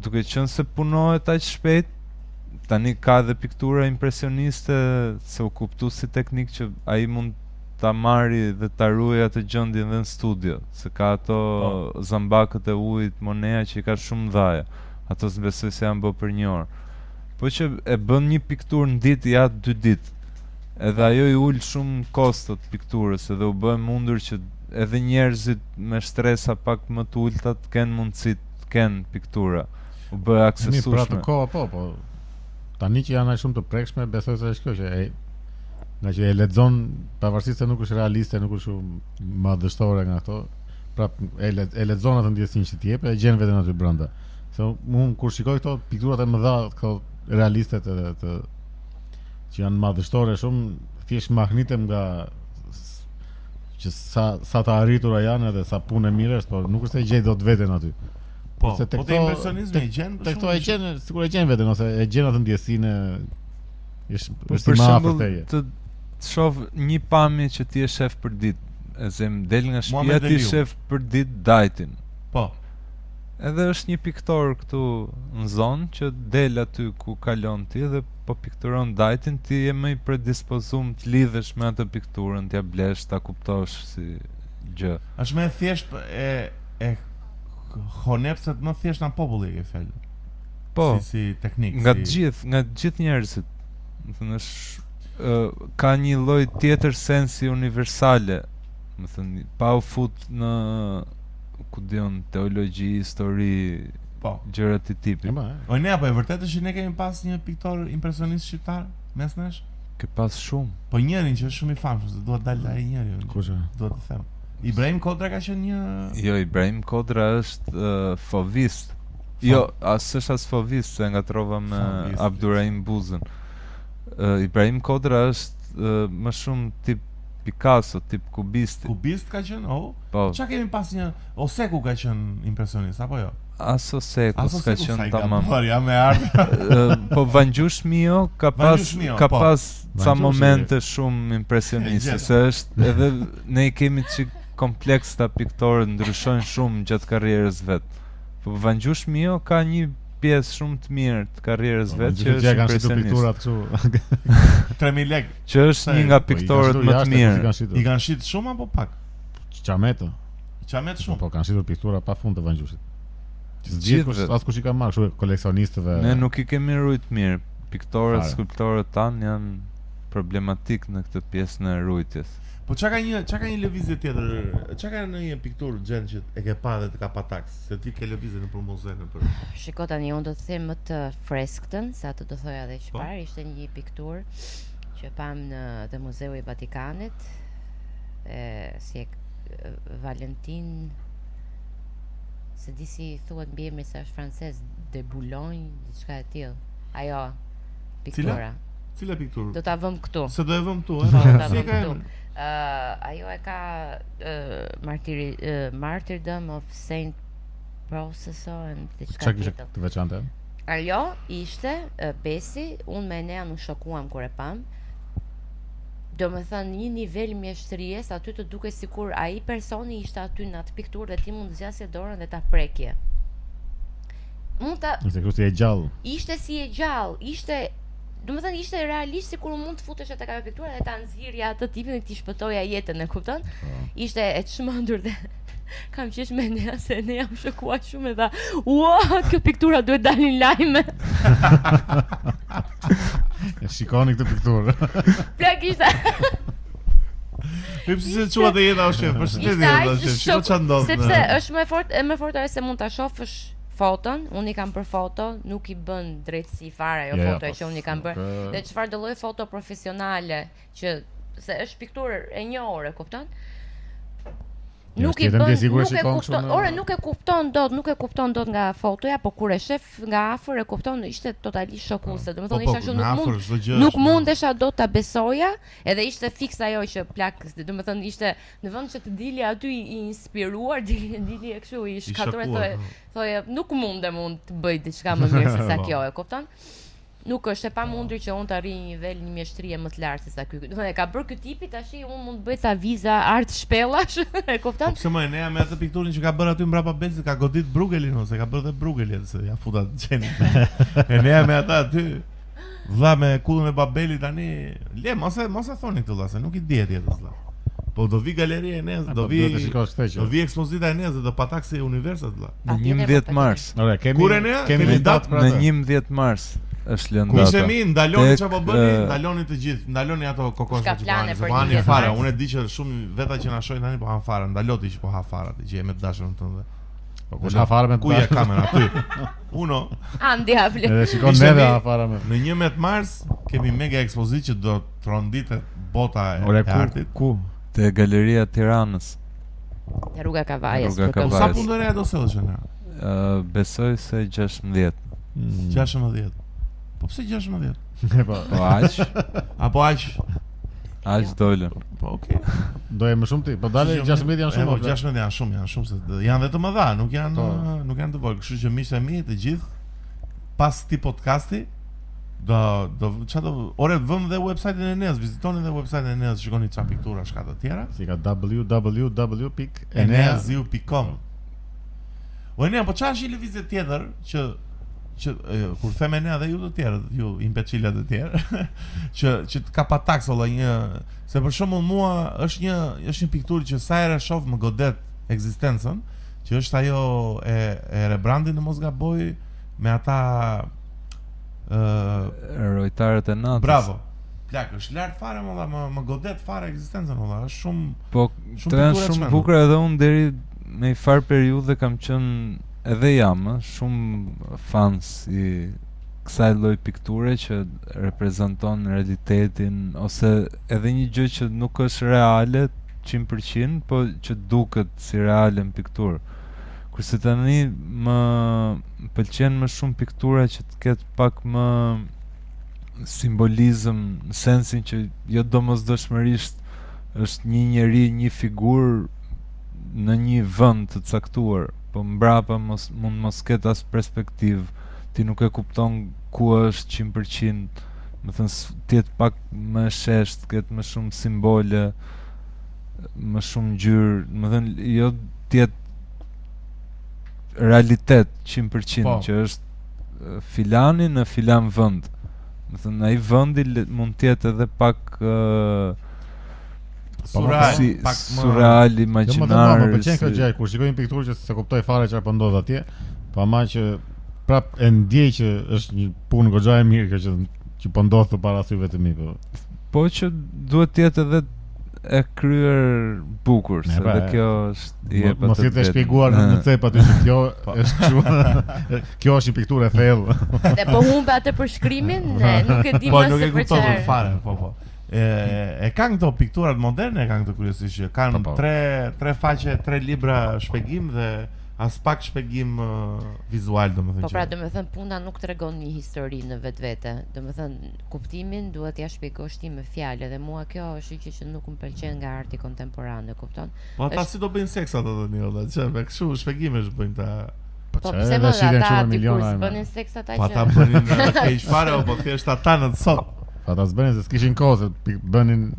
duke qenë se punohet aq shpejt, tani ka edhe piktura impresioniste, se u kuptu si teknik që ai mund ta marri dhe ta ruajë atë gjendjen dhe në studio, se ka ato zambakët e ujit, Monea që i ka shumë dhaja. Ato s'besoj se janë bërë për 1 orë. Po që e bën një pikturë në ditë, ja 2 ditë. Edhe ajo i ul shumë kostot pikturës, edhe u bë mundur që edhe njerëzit me shtresa pak më të ulta të kenë mundësi të kenë piktura. U bë aksesueshme. Pra të kohë po. Tani që janë aq shumë të prekshme, besoj se është kjo që nga që e lexon, pavarësisht se nuk është realiste, nuk është shumë madhështore nga ato, prap e lexon atë ndjesinë që t'jep e gjen veten aty brenda. Se unë kur shikoj këto pikturat e mëdha, këto realiste që janë madhështore shumë, thjesht magnitem nga që sa të arritura janë edhe sa punë e mirë është, por nuk është se gjej dot veten aty. Po te impresionizmi e gjen. Te këto e gjen, sigurisht e gjen veten ose e gjen atë ndjesinë. Është për shembull të shoh një pamje që ti je shef për ditë, e zem del nga shtëpia ti shef për ditë Dajtin. Po. Edhe është një piktor këtu në zonë që del aty ku kalon ti dhe po pikturon Dajtin, ti je më i predispozuar të lidhesh me atë pikturën, t'ja blesh, ta kuptosh si gjë. Është më thjesht e honepset më thjesht në populli e fel. Po. Si teknik. Nga gjithë njerëzit. Do të thënë ka një lloj tjetër sensi universale, do të thënë pa u fut në ku diun teologji, histori, po, gjëra të tipit. O ne apo e vërtetë është që ne kemi pas një piktor impresionist shqiptar mes nesh? Ke pas shumë. Po njërin që është shumë i famshëm, se duhet dalë ai njëri. Kush është? Duhet të them. Ibrahim Kodra ka qenë një... Jo, Ibrahim Kodra është fovist. Jo, s'është as fovist, se ngatrova me Abdurrahim Buzën. Ibrahim Kodra është më shumë tip Picasso, tip kubisti. Kubist ka qenë? Po. Qa kemi pas një... Oseku ka qenë impresionist, apo jo? As Oseku s'ka qenë tamam. Ja me ardhë. Po Vangjush Mio ka pas ca momente shumë impresioniste, se është edhe ne i kemi çik kompleks ta piktorët, ndryshojnë shumë gjatë karrierës vet. Po Vangjush Mio ka një pjesë shumë të mirë të karrierës vet që është impresionist. 3000 lekë. Që është një nga piktorët më të mirë. I kanë shit shumë apo pak? Qamet shumë. Po kanë shitur piktura pa fund të Vangjushit. Gjithë askush i ka marrë, kështu koleksionistëve. Ne nuk i kemi rujt mirë. Piktorët, skulptorët tanë janë problematik në këtë pjesën e rujtjes. Po çka ka një lëvizje tjetër? Çka ka në një pikturë gjën që e ke pa dhe të ka pa taks, se ti ke lëvizje nëpër muze nëpër. Shiko tani, unë do të them më të freskëtën, sa të do thoja edhe çfarë, ishte një pikturë që pam në te Muzeu i Vatikanit, si Valentin, se di si thuhet mbi emrin, se është francez, de Boulogne, diçka e tillë. Ajo piktura. Cila pikturë? Do ta vëm këtu. Se do e vëm këtu, Si e ka emrin? Ajo e ka Martyrdom of Saint Processor and diçka Çka kishte tjetër. të veçantë? Ajo ishte besi, unë me Enea nuk shokuam kur e pam. Do me thënë një nivel mjeshtries, aty të duke sikur ai personi ishte aty në atë pikturë dhe ti mund të zgjasje dorën dhe ta prekje. Mund ta Ishte kështu si e gjallë. ishte si e gjallë, do me thënë ishte realisht sikur mund të futesh tek ajo pikturë dhe ta nxirrja atë tipin dhe ti shpëtoja jetën, e kupton? Ishte e çmendur dhe kam qesh me Enea, se Enea u shokua shumë e tha, ua, kjo piktura duhet dalin lajme. E shikoni këtë pikturë. Plak ishte. Po pse çua të jeta o shef, përshëndetje o shef. Shiko çfarë ndodh. Sepse është më fort ajo se mund ta shohësh foton, unë i kam për foto, nuk i bën drejtësi fare ajo foto që unë i kam bërë. Dhe çfarë do lloj foto profesionale që se është pikturë e një ore, kupton? Nuk e kupton dot nga fotoja, po kur e shef nga afër e kupton, ishte totalisht shokuese. Domethënë isha shumë nuk mundesha dot ta besoja, edhe ishte fiks ajo që plak, domethënë ishte në vend që të dili aty i inspiruar, dili kështu i shkatruar, thoje nuk mundem unë të bëj diçka më mirë se sa kjo, e kupton? Nuk është e pamundur që unë të arrij një nivel një mjeshtrie më të lartë se sa ky. Do të thënë ka bërë ky tipi tash unë mund të bëj ca viza art shpellash, e kupton? Pse më Enea me atë pikturën që ka bërë aty mbrapa besit, ka godit Bruegelin ose ka bërë dhe Bruegelin se ja futa xhenin. Enea me ata aty vlla me kullën e Babelit tani, le mos e thoni këtë vlla se nuk i dihet jetës vlla. Po do vi galeria e Eneas, do vi ekspozita e Eneas dhe do pataksi Universat vlla. Në 11 mars. Ore, kemi datë për Në 11 mars është lënë data. Kurse mi ndaloni çfarë po bëni, ndaloni të gjithë, ndaloni ato kokosha që bani, se bani fare. Unë e di që shumë veta që na shohin tani po han fare, ndaloti që po ha fare atë gjë me dashurën tënde. Po kush ha fare me ku je kamera aty? Uno. Andi hapli. Edhe shikon neve ha fare me. Në 11 mars kemi mega ekspozitë që do tronditet bota e artit. Ku? Te Galeria Tiranës. Te Rruga Kavajës. Sa punëre do sellësh ne? Besoj se 16. 16. Po pse 16? Po aq. Apo aq? Aq dolën. Po okay. Do e më shumë ti, po dalë 16 janë shumë. 16 janë shumë se janë vetëm mëdha, nuk janë të vogël. Kështu që miqtë e mi të gjithë pas këtij podcasti ore vëm dhe website-in e Eneas, vizitoni dhe website-in e Eneas, shikoni çfarë piktura ka të tjera. Si ka www.eneasiu.com. O Enea, po çfarë është një lëvizje tjetër që kur them Enea dhe ju të tjerë, ju imbecilat të tjerë, që ka pa taks olla një, se për shembull mua është një pikturë që sa herë shoh më godet ekzistencën, që është ajo e Rembrandtit në mos gaboj me ata Rojtarët e natës. Bravo. Plak, është lart fare më godet fare ekzistencën olla, është shumë. Po, të janë shumë bukur edhe unë deri në një farë periudhë kam qenë edhe jam shumë fans i kësaj lloj pikture që reprezenton realitetin ose edhe një gjë që nuk është reale 100%, po që duket si reale në pikturë. Kurse tani më pëlqen më shumë piktura që të ketë pak më simbolizëm, në sensin që jo domosdoshmërisht është një njeri, një figurë në një vend të caktuar, po mbrapa mund mos ketë as perspektivë, ti nuk e kupton ku është 100%, më thënë tjetë pak më shesht, ketë më shumë simbole, më shumë ngjyrë, më thënë jo tjetë realitet 100%, që është filani në filan vend. Më thënë ai vendi mund tjetë edhe pak surreal, imagjinar. Më pëlqen kjo gjë kur shikoj një pikturë që se kuptoj fare çfarë po ndodh atje, po ama që prap e ndjej që është një punë goxha e mirë kjo që po ndodh para syve të mi, po Po që duhet të jetë edhe e kryer bukur, se dhe kjo është mos i të shpjeguar në cep aty që kjo është kështu. Kjo është një pikturë e thellë. Dhe po humbe atë për shkrimin, nuk e di Po më nuk se e për kuptoj çfarë. fare, po. E kanë këto pikturat moderne, kanë këto kryesisht që kanë tre faqe, 3 libra shpjegim dhe as pak shpjegim vizual, domethënë. Po pra, domethënë puna nuk tregon një histori në vetvete. Domethënë kuptimin duhet ja shpjegosh ti me fjalë dhe mua kjo është gjë që nuk më pëlqen nga arti kontemporan, e kupton? Po ata si do bëjnë seks ato tani olla, çe me kështu shpjegimesh bëjnë ta. Po pse më ata aty kur bënin seks ata që. Po ata bënin keq fare apo thjesht ata në sot. Ata s'bënin se s'kishin kohë se bënin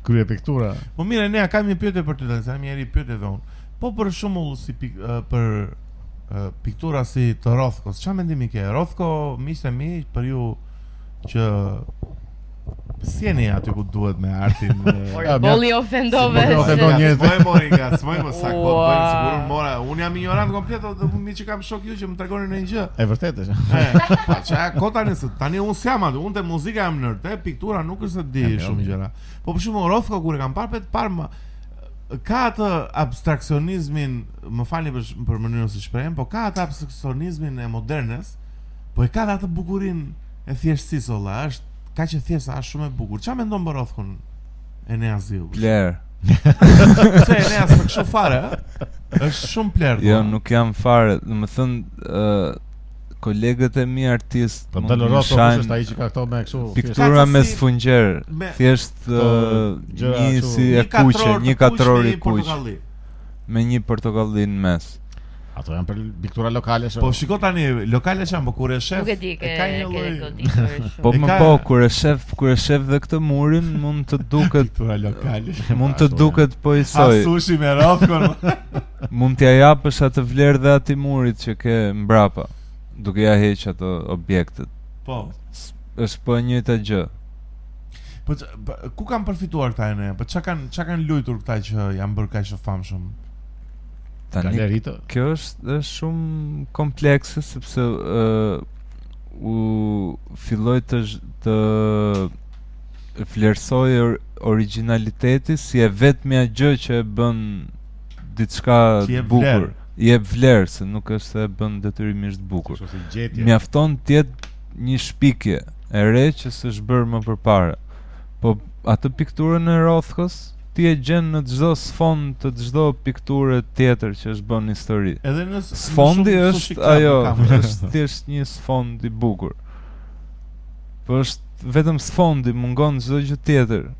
krye piktura. Po mirë, ne kam një pyetje për ty tani, sa më jeri pyetje dhon. Po për shembull si për piktura si të Rothkos, çfarë mendimi ke? Rothko, miqtë e mi, për ju që si jeni aty ku duhet me artin? Bolli ofendove. Mori nga, s'moj më saktë, po bëjnë sigurisht mora. Unë jam ignorant komplet, do mi që kam shok ju që më tregoni në një gjë. E vërtetë është. Pa çka kota nëse tani unë s'jam aty, unë te muzika jam nerd, piktura nuk është se di shumë gjëra. Po për shembull Rothko kur e kam parë ka atë abstraksionizmin, më falni për mënyrën se shprehem, po ka atë abstraksionizmin e modernes, po e ka atë bukurinë e thjeshtësisë olla, është kaq e thjeshtë, është shumë e bukur. Çfarë mendon për Rothkon Enea Ziu? Pler. Se Enea s'ka kështu fare, është shumë pler. Jo, nuk jam fare, domethënë kolegët e mi artist po dalë Rothko është ai që ka këto me kështu piktura me sfungjer, thjesht një si e kuqe, një katror i kuq me një portokalli në mes. Ato janë për piktura lokale shumë. Po shiko tani, lokale janë, po kur e shef. Nuk e di, ka një lloj. Po kur e shef dhe këtë murin mund të duket piktura lokale. Mund të duket po i soi. Sushi me Rothkon. Mund t'ja japësh atë vlerë dhe atij murit që ke mbrapa, duke ja heq ato objektet. Po. Është po e njëjta gjë. Po ku kanë përfituar këta ne? Po çka kanë luajtur këta që janë bërë kaq të famshëm? Tani kjo është shumë komplekse sepse u filloi të vlerësoj originaliteti si e vetmja gjë që e bën diçka bukur. I jep vlerë, se nuk është se e bën detyrimisht bukur. Mjafton të jetë një shpikje e re që s'është bërë më përpara. Po atë pikturën e Rothkos ti e gjen në çdo sfond të çdo pikture tjetër që është bën histori. Edhe në sfondi është ajo, është thjesht një sfond i bukur. Po është vetëm sfondi, mungon çdo gjë tjetër.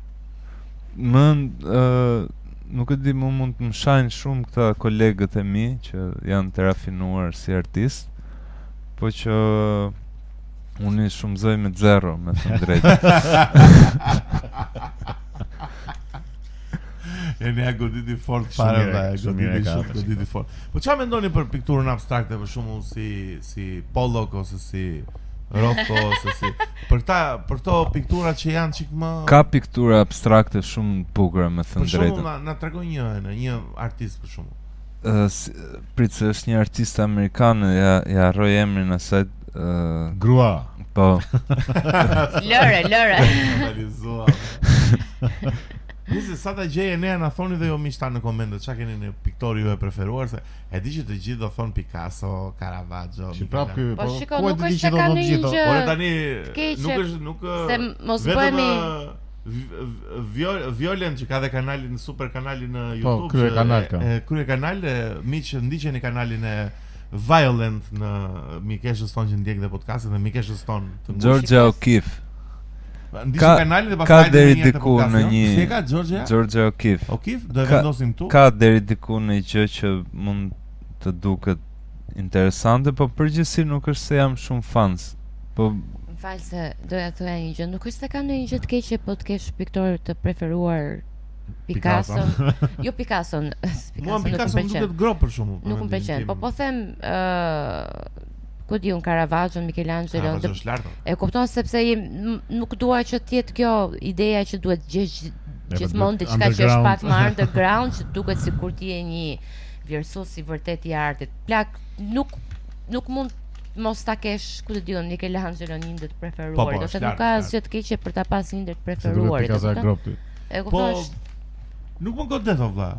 Nuk e di, më mund të më shajnë shumë këta kolegët e mi që janë të rafinuar si artist, po që unë i shumëzoj me 0, me të drejtë. Enea goditi fort fare valla, goditi fort. Po çfarë mendoni për pikturën abstrakte, për shembull si Pollock ose si Rothko ose si për këto piktura që janë çik më ka piktura abstrakte shumë të bukura, me thënë drejtën. Për shembull na tregon një artist për shembull. Pritse është një artiste amerikane, ja harroj emrin asaj. Grua. Po. Lore. Analizuar. Nëse sa ta gjej ne na thoni dhe jo miqta në komente, çka keni në piktorë ju e preferuar, se e di që të gjithë do thon Picasso, Caravaggio. Si prap ky, po shiko, nuk është se kanë një gjë. Por tani nuk se mos bëhemi Violen që ka dhe kanalin, super kanalin në YouTube. Po, krye kanal ka. Krye kanal, miq, ndiqeni kanalin e Violent në Mikeshës ton që ndjek dhe podcastin dhe Mikeshës ton të Georgia O'Keeffe. Ka deri diku në një. Si ka Georgia O'Keeffe. O'Keeffe, do e vendosim tu. Ka deri diku në një gjë që mund të duket interesante, po përgjithësi nuk është se jam shumë fans. Po më fal se doja të thoja një gjë, nuk është se kam ndonjë gjë të keqe, po të kesh piktor të preferuar Picasso. Jo Picasso. Mua Picasso nuk duket grop për shkakun. Nuk më pëlqen, po them ku di un Caravaggio, Michelangelo. E kupton sepse nuk dua që të jetë kjo ideja që duhet gjithmonë diçka që është pak më underground, që duket sikur ti je një vlerësues i vërtet i artit. Plak nuk mund mos ta kesh, ku të diun, Michelangelo një ndër të Po, preferuarit, ose nuk ka asgjë të keqe për ta pas një ndër të preferuarit. E kupton? Nuk më godet o vlla.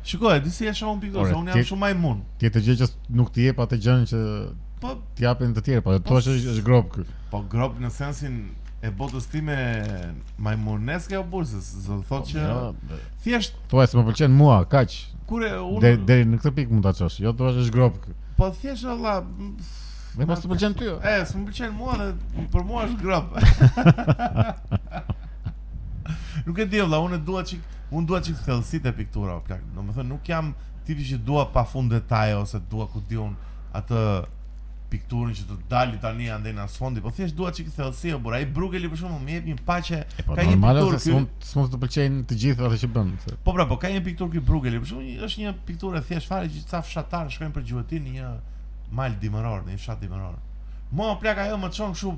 Shikoj, disi e shohun piktur, unë jam shumë majmun. Ti të gjë që nuk t'i jep atë gjën që Po t'japin të tjerë, po thua që është grop ky. Po grop në sensin e botës time majmuneske o bursës, do thotë që thjesht thua se më pëlqen mua, kaq. Kur unë deri në këtë pikë mund ta çosh. Jo thua që është grop ky. Po thjesht valla, më pas të pëlqen ty. S'më pëlqen mua dhe për mua është grop. Nuk e di valla, unë dua çik thellësitë e piktura o plak. Domethënë nuk jam tipi që dua pafund detaje ose dua ku diun atë pikturën që të dali tani andej në asfondi, po thjesht dua çik thellësi o burr. Ai Bruegeli për shembull më jep një paqe, ka një pikturë që s'mund të pëlqejnë të gjithë ato që bën. Po pra, po ka një pikturë ky Bruegeli, për shembull, është një pikturë thjesht fare që ca fshatar shkojnë për gjuetin në një mal dimëror, në një fshat dimëror. Mua o plak ajo më çon kështu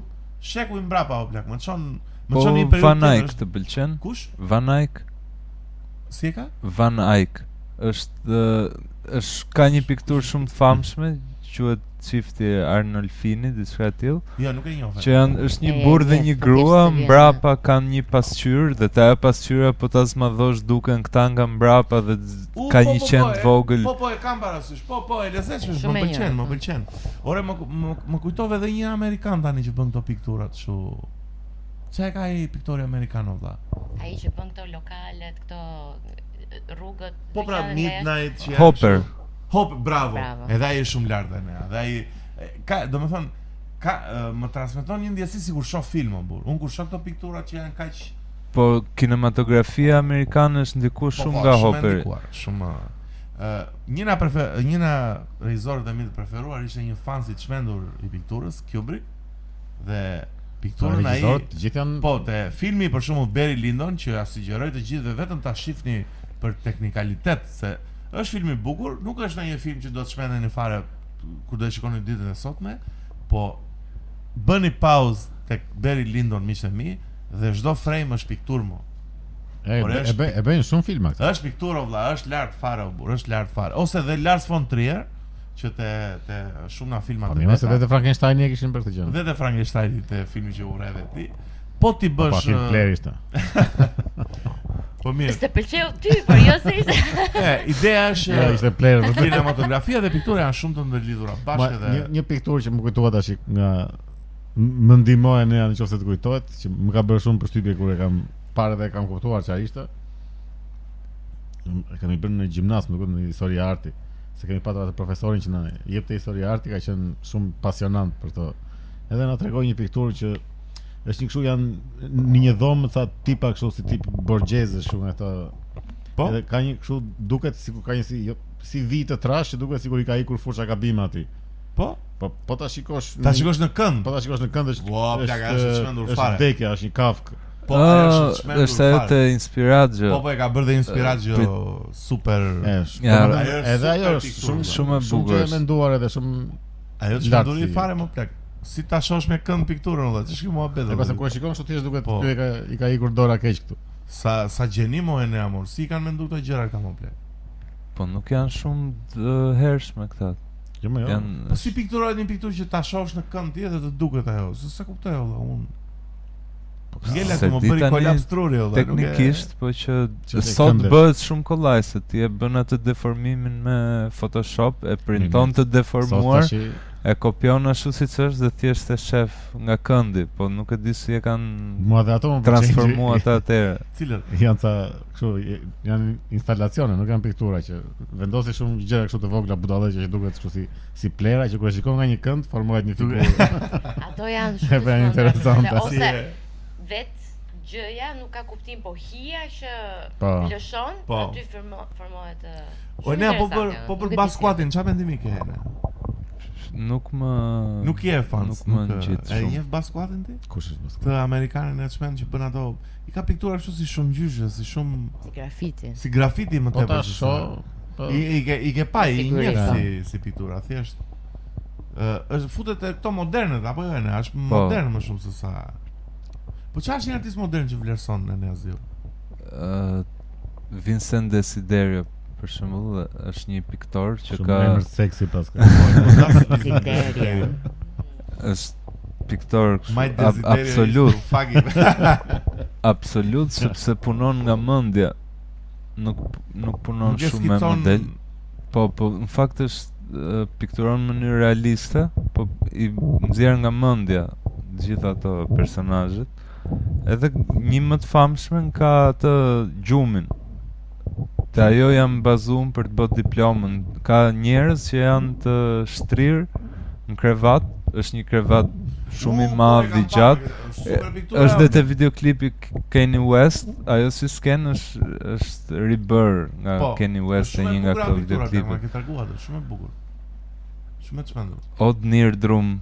sheku i mbrapa o plak, më çon një periudhë. Van Eyck të pëlqen? Kush? Van Eyck. Si e ka? Van Eyck. Ka një pikturë shumë të famshme, quhet çifti Arnolfini, diçka e tillë. Jo, nuk e njoh. Që është një burrë dhe një grua, mbrapa kanë një pasqyrë dhe te ajo pasqyra po ta zmadhosh duken këta nga mbrapa dhe ka një qend vogël. Po e kam parasysh. Po e lezetshme, më pëlqen. Ore më kujtove edhe një amerikan tani që bën këto piktura kështu. Çka ka ai piktori amerikan o vlla? Ai që bën këto lokalet, këto rrugët. Po pra Midnight që Hopper. Bravo. Edhe ai është shumë lart tani. Edhe ai ka, domethënë, më transmeton një ndjesi sikur shoh film o burr. Unë kur shoh këto piktura që janë kaq. Po kinematografia amerikane është ndikuar shumë nga Hopper. Shumë. Njëna regjizorët e mi të preferuar ishte një fan i çmendur i pikturës, Kubrick, dhe pikturën ai gjithë janë. Po, te filmi për shembull Barry Lyndon që ja sugjeroj të gjithëve vetëm ta shihni për teknikalitet, se është film i bukur, nuk është një film që do të shmendeni fare kur do të shikoni ditën e sotme, po bëni pauzë tek Barry Lyndon miqtë e mi dhe çdo frame është pikturë mo. E bëjnë shumë filma këta. Është pikturë vëlla, është lart fare o burr, është lart fare. Ose dhe Lars von Trier që te shumë na filma të vetë. Vetë Frankenstein e kishin për këtë gjë. Vetë Frankenstein te filmi që urreve ti. Po ti bësh. Po film plerishta. Po mirë. S'të pëlqeu ty, por jo se ishte. Ideja është jo, ishte pler. Kinematografia dhe piktura janë shumë të ndërlidhura bashkë dhe një pikturë që më kujtohet tash nga më ndihmoi ne nëse të kujtohet, që më ka bërë shumë përshtypje kur e kam parë dhe kam kuptuar çfarë ishte. E kemi bërë në gjimnaz, më duket në histori e arti. Se kemi patur atë profesorin që na jepte histori e arti, ka qenë shumë pasionant për to. Edhe na tregoi një pikturë që është një kështu janë në një dhomë ca tipa kështu si tip Borghese shumë ato. Po. Edhe ka një kështu duket sikur ka një si vite trash që duket sikur i ka ikur fusha gabim aty. Po? Po ta shikosh. Ta shikosh në kënd. Po ta shikosh në kënd është. Wow, plaka është çmendur fare. Është dekja, është një kafk. Po është çmendur. Është ajo te Inspiraggio. Po e ka bërë dhe Inspiraggio super. Edhe ajo është shumë e bukur. Shumë e menduar edhe shumë. Ajo çmenduri fare më plak. Si ta shohësh me kënd pikturën valla, ç'është kjo muhabet. E pastaj kur e shikon kështu thjesht duket i ka ikur dora keq këtu. Sa gjenimo e ne amor, si kanë menduar këto gjëra këta më plak. Po nuk janë shumë të hershme këta. Jo më jo. Po si pikturohet një pikturë që ta shohësh në kënd ti edhe të duket ajo, se kuptoj valla unë. Ngela të më bëri kolaps truri valla. Teknikisht, po që sot bëhet shumë kollaj se ti e bën atë deformimin me Photoshop, e printon të deformuar. E kopjon ashtu siç është dhe thjesht e shef nga këndi, po nuk e di si e kanë transformuar atë atëherë. Cilët? Janë ca kështu, janë instalacione, nuk janë piktura që vendosin shumë gjëra kështu të vogla budallë që duket kështu si plera që kur e shikon nga një kënd formohet një figurë. Ato janë shumë interesante. Ose vet gjëja nuk ka kuptim, po hija që lëshon, aty formohet. O ne po për baskuatin, çfarë mendimi ke? Nuk je fans, nuk më ngjit shumë. E njeh baskuatin ti? Kush është baskuati? Të amerikanin e çmend që bën ato, i ka piktura kështu si shumë gjyshe, si shumë grafiti. Si grafiti më tepër. Po I ke pa i njeh si piktura, thjesht. Është futet te këto moderne, apo jo ne, është modern më shumë se sa. Po çfarë është një artist modern që vlerëson në Aziu? Vincent Desiderio për shembull është një piktor që ka emër seksi paska. është piktor absolut. Absolut, sepse punon nga mendja. Nuk punon shumë me model. Po në fakt është pikturon në mënyrë realiste, po i nxjerr nga mendja gjithë ato personazhet. Edhe një më të famshme ka atë Gjumin. Te ajo jam bazuar për të bërë diplomën. Ka njerëz që janë të shtrirë në krevat, është një krevat shumë i madh i gjatë. Është dhe te videoklipi Kanye West, ajo si sken është ribër nga Kanye West e një nga këto videoklipe. Shumë e bukur. Shumë të çmendur. Odd Nerdrum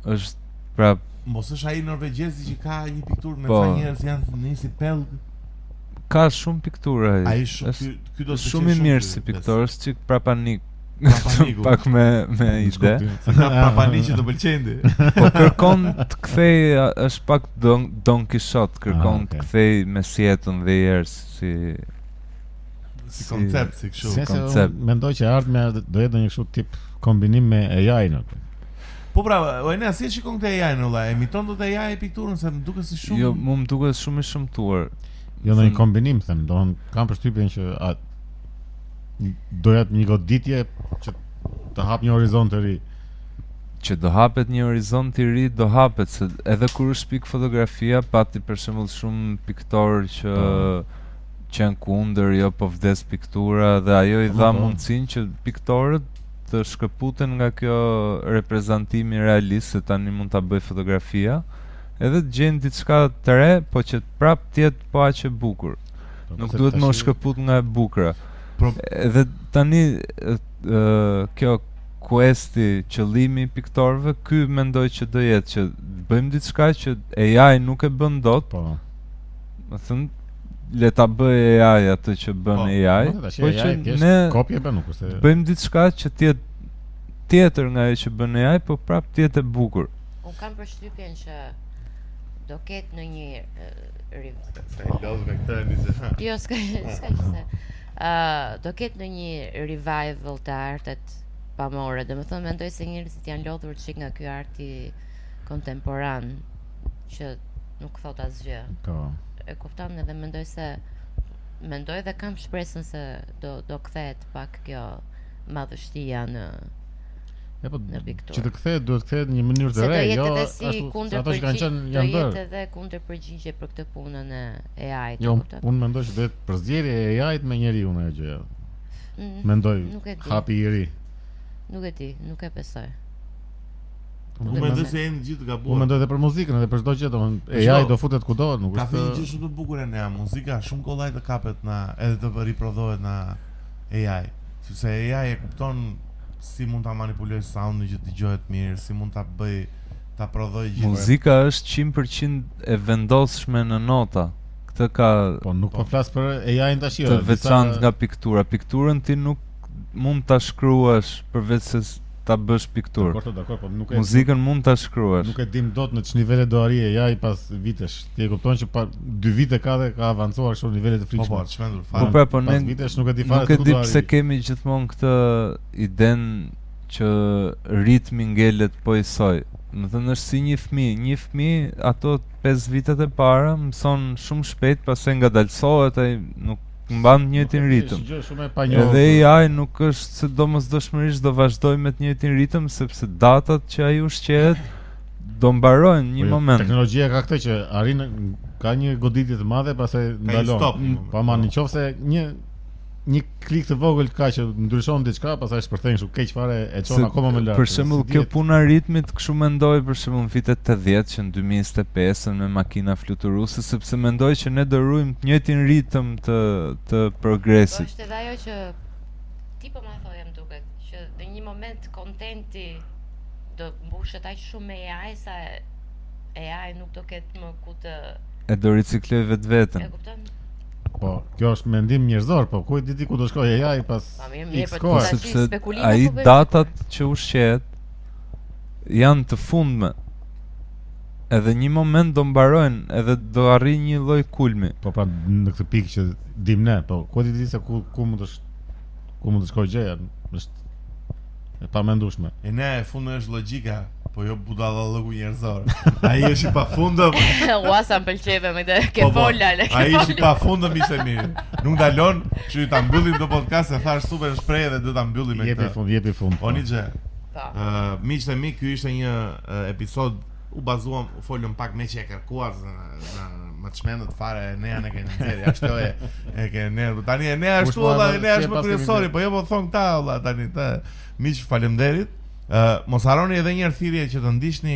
është prap mos është ai norvegjezi që ka një pikturë me sa njerëz janë nisi pellg. Ka shumë piktura ai. Ai ky do të shumë i mirë si piktor, është çik prapanik. Pak me ide. Prapanik që të pëlqejnë. Po kërkon të kthej, është pak Don Quixote, kërkon të kthej me sjetën dhe erës si koncept, si kështu. Koncept. Mendoj që ardhmja do jetë një kështu tip kombinim me AI-n. Po pra, ojna si e shikon këtë AI-n valla? Emiton dot AI pikturën se më duket si shumë. Jo, më duket shumë i shëmtuar. Jo në një kombinim them, kam përshtypjen që do jetë një goditje që të hap një horizont të ri. Që do hapet një horizont i ri, do hapet se edhe kur është pik fotografia, pati për shembull shumë piktorë që janë kundër, jo po vdes piktura dhe ajo i dha mundësinë që piktorët të shkëputen nga kjo reprezentimi realist se tani mund ta bëj fotografia, edhe të gjejnë diçka të re, po që prap të jetë po aq e bukur. Nuk duhet më shkëput nga e bukura. Edhe tani kjo questi, qëllimi i piktorëve, ky mendoj që do jetë që bëjmë diçka që AI nuk e bën dot. Po. Do thënë le ta bëj AI atë që bën AI, po që ne kopje bën, nuk është. Bëjmë diçka që të jetë tjetër nga ajo që bën AI, po prap të jetë e bukur. Unë kam përshtypjen që do ketë në një sa i lodh me këtë nisë. Jo, s'ka qëse. Do ketë në një revival të artet pamore. Domethënë mendoj se njerëzit janë lodhur çik nga ky arti kontemporan që nuk thot asgjë. Po. E kupton edhe mendoj dhe kam shpresën se do kthehet pak kjo madhështia në pikturë. Që të kthehet, duhet kthehet në një mënyrë të re, jo ato që kanë qenë janë bërë. Do jetë edhe kundërpërgjigje për këtë punën e AI-t. Jo, unë mendoj që do jetë përzgjedhje e AI-t me njeriu ajo gjë. Mendoj hapi i ri. Nuk e di, nuk e besoj. Unë mendoj se janë gjithë gabuar. Unë mendoj edhe për muzikën, edhe për çdo gjë, domethënë AI do futet kudo, nuk është. Ka një gjë shumë të bukur në muzika, shumë kollaj të kapet edhe të riprodhohet në AI. Sepse AI e kupton si mund ta manipuloj soundin që dëgohet mirë, si mund ta bëj ta prodhoj gjithë. Muzika është 100% e vendosshme në nota. Këtë ka po nuk po flas për AI-n tash, të veçantë nga piktura. Pikturën ti nuk mund ta shkruash përveç se ta bësh pikturë. Dakor, po nuk e muzikën mund ta shkruash. Nuk e dim dot në ç'nivele do arrijë AI pas vitesh. Ti e kupton që pa 2 vite ka avancuar kështu nivele të frikshme. Po, çmendur fare. Po pra, po ne vitesh nuk e di fare. Nuk e di pse kemi gjithmonë këtë idenë që ritmi ngelet po i soj. Më thënë është si një fëmijë ato 5 vitet e para mëson shumë shpejt, pastaj ngadalsohet, ai nuk mban njëjtin ritëm. Edhe AI nuk është se domosdoshmërisht do vazhdoj me të njëjtin ritëm, sepse datat që ai ushqehet do mbarojnë një moment. Teknologjia ka këtë që arrin ka një goditje të madhe, pastaj ndalon. Po ama nëse një klik të vogël ka që ndryshon diçka, pastaj shpërthejnë kështu keq fare e çon akoma më lart. Për shembull, kjo puna e ritmit, kështu mendoj për shembull në vitet 80 që në 2025 me makina fluturuese, sepse mendoj që ne do rrujmë të njëjtin ritëm të progresit. Është edhe ajo që ti po më thoje, më duket, që në një moment kontenti do mbushet aq shumë me AI sa AI nuk do ketë më ku të e do ricikloj vetveten. E kupton? Po, kjo është mendim njerëzor, po ku e di ti ku do shkojë AI pas X kohë, sepse ai datat që ushqehet janë të fundme. Edhe një moment do mbarojnë, edhe do arrijë një lloj kulmi. Po pra në këtë pikë që dim ne, po ku e di se ku mund të shkojë gjëja, është e pamendueshme. E ne e fundi është logjika. Po jo budallallëku njerëzor. Ai është I pafundëm. Ua sa m'pëlqeve me këtë ke fola. Ai është I pafundëm ishte mirë. Nuk dalon, kështu ta mbyllim këtë podcast, e thash super shprehje dhe do ta mbyllim me këtë. Jepi fund. Oni xhe. Miqtë e mi, ky ishte një episod u bazuam, u folëm pak me që e kërkuar më të shmendët fare Enea në keni nxjerrë, ashtu e ke Enea. Tani Enea ashtu valla, Enea është më kryesori, po jo po thon këta valla tani të miq, faleminderit. Mos harroni edhe një herë thirrje që të ndiqni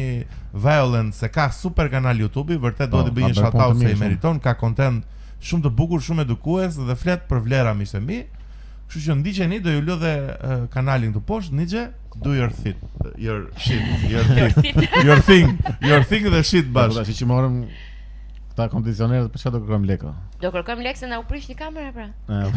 Violence, se ka super kanal YouTube, vërtet duhet të bëj një shoutout se I meriton, ka content shumë të bukur, shumë edukues dhe flet për vlera miqtë e mi. Kështu që ndiqeni, do ju lë dhe kanalin këtu poshtë, Nixhe, do your shit, your thing dhe shit bash. Tash që morëm këta kondicionerët, për çfarë do kërkojmë lekë? Do kërkojmë lekë se na u prish një kamera pra.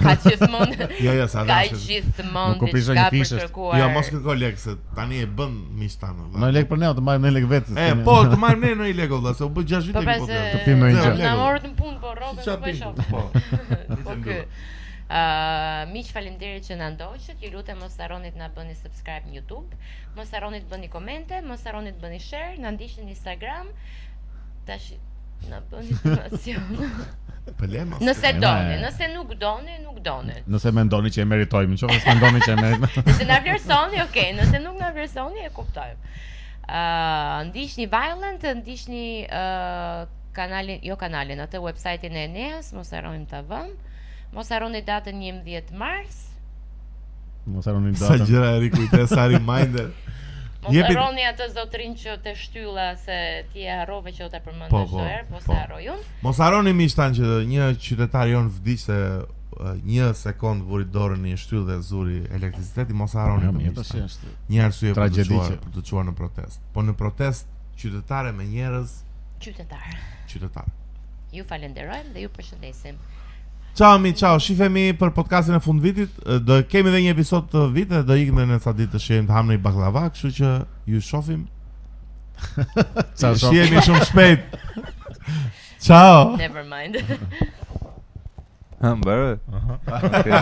Ka gjithmonë. Jo, sa ka gjithmonë. Nuk u prish një fishë. Jo, mos kërkoj lekë se tani e bën miqtanë. Në lekë për ne, të marrim ne lekë vetë. Po, të marrim ne në lekë valla, se u bë 6 vite po. Të pimë në gjë. Na morët në punë, po rrogën nuk e shoh. Po kë. Miq, faleminderit që na ndoqët. Ju lutem mos harroni të na bëni subscribe në YouTube, mos harroni të bëni komente, mos harroni të bëni share, na ndiqni në Instagram. Tash na bëni donacion. Nëse doni, nëse nuk doni, nuk doni. Nëse mendoni që e meritojmë, nëse mendoni që e meritojmë. Nëse na vlerësoni, okay, nëse nuk na vlerësoni, e kuptojmë. Ndiqni Violent, ndiqni kanalin, atë website-in e Eneas, mos harroni ta vëmë. Mos harroni datën 11 mars. Mos harroni datën. Sa gjëra e rikujtes, sa reminder. Mos harroni atë zotrin që të shtylla se ti e harrove që do ta përmendesh çdo herë, po se harroj unë. Mos harroni miqtan që një qytetar jon vdiq se një sekond vuri dorën në një shtyllë dhe zuri elektriciteti, mos harroni. Një arsye për të çuar në protest. Po në protest qytetare me njerëz qytetar. Ju falenderojmë dhe ju përshëndesim. Ciao mi, ciao, shifemi për podcastin e fund vitit. Do kemi edhe një episod të vitit, do ikim në ca ditë të shihem të ham në baklava, kështu që ju shohim. Shihemi shumë shpejt. Ciao. Never mind. Mbarë. Okay.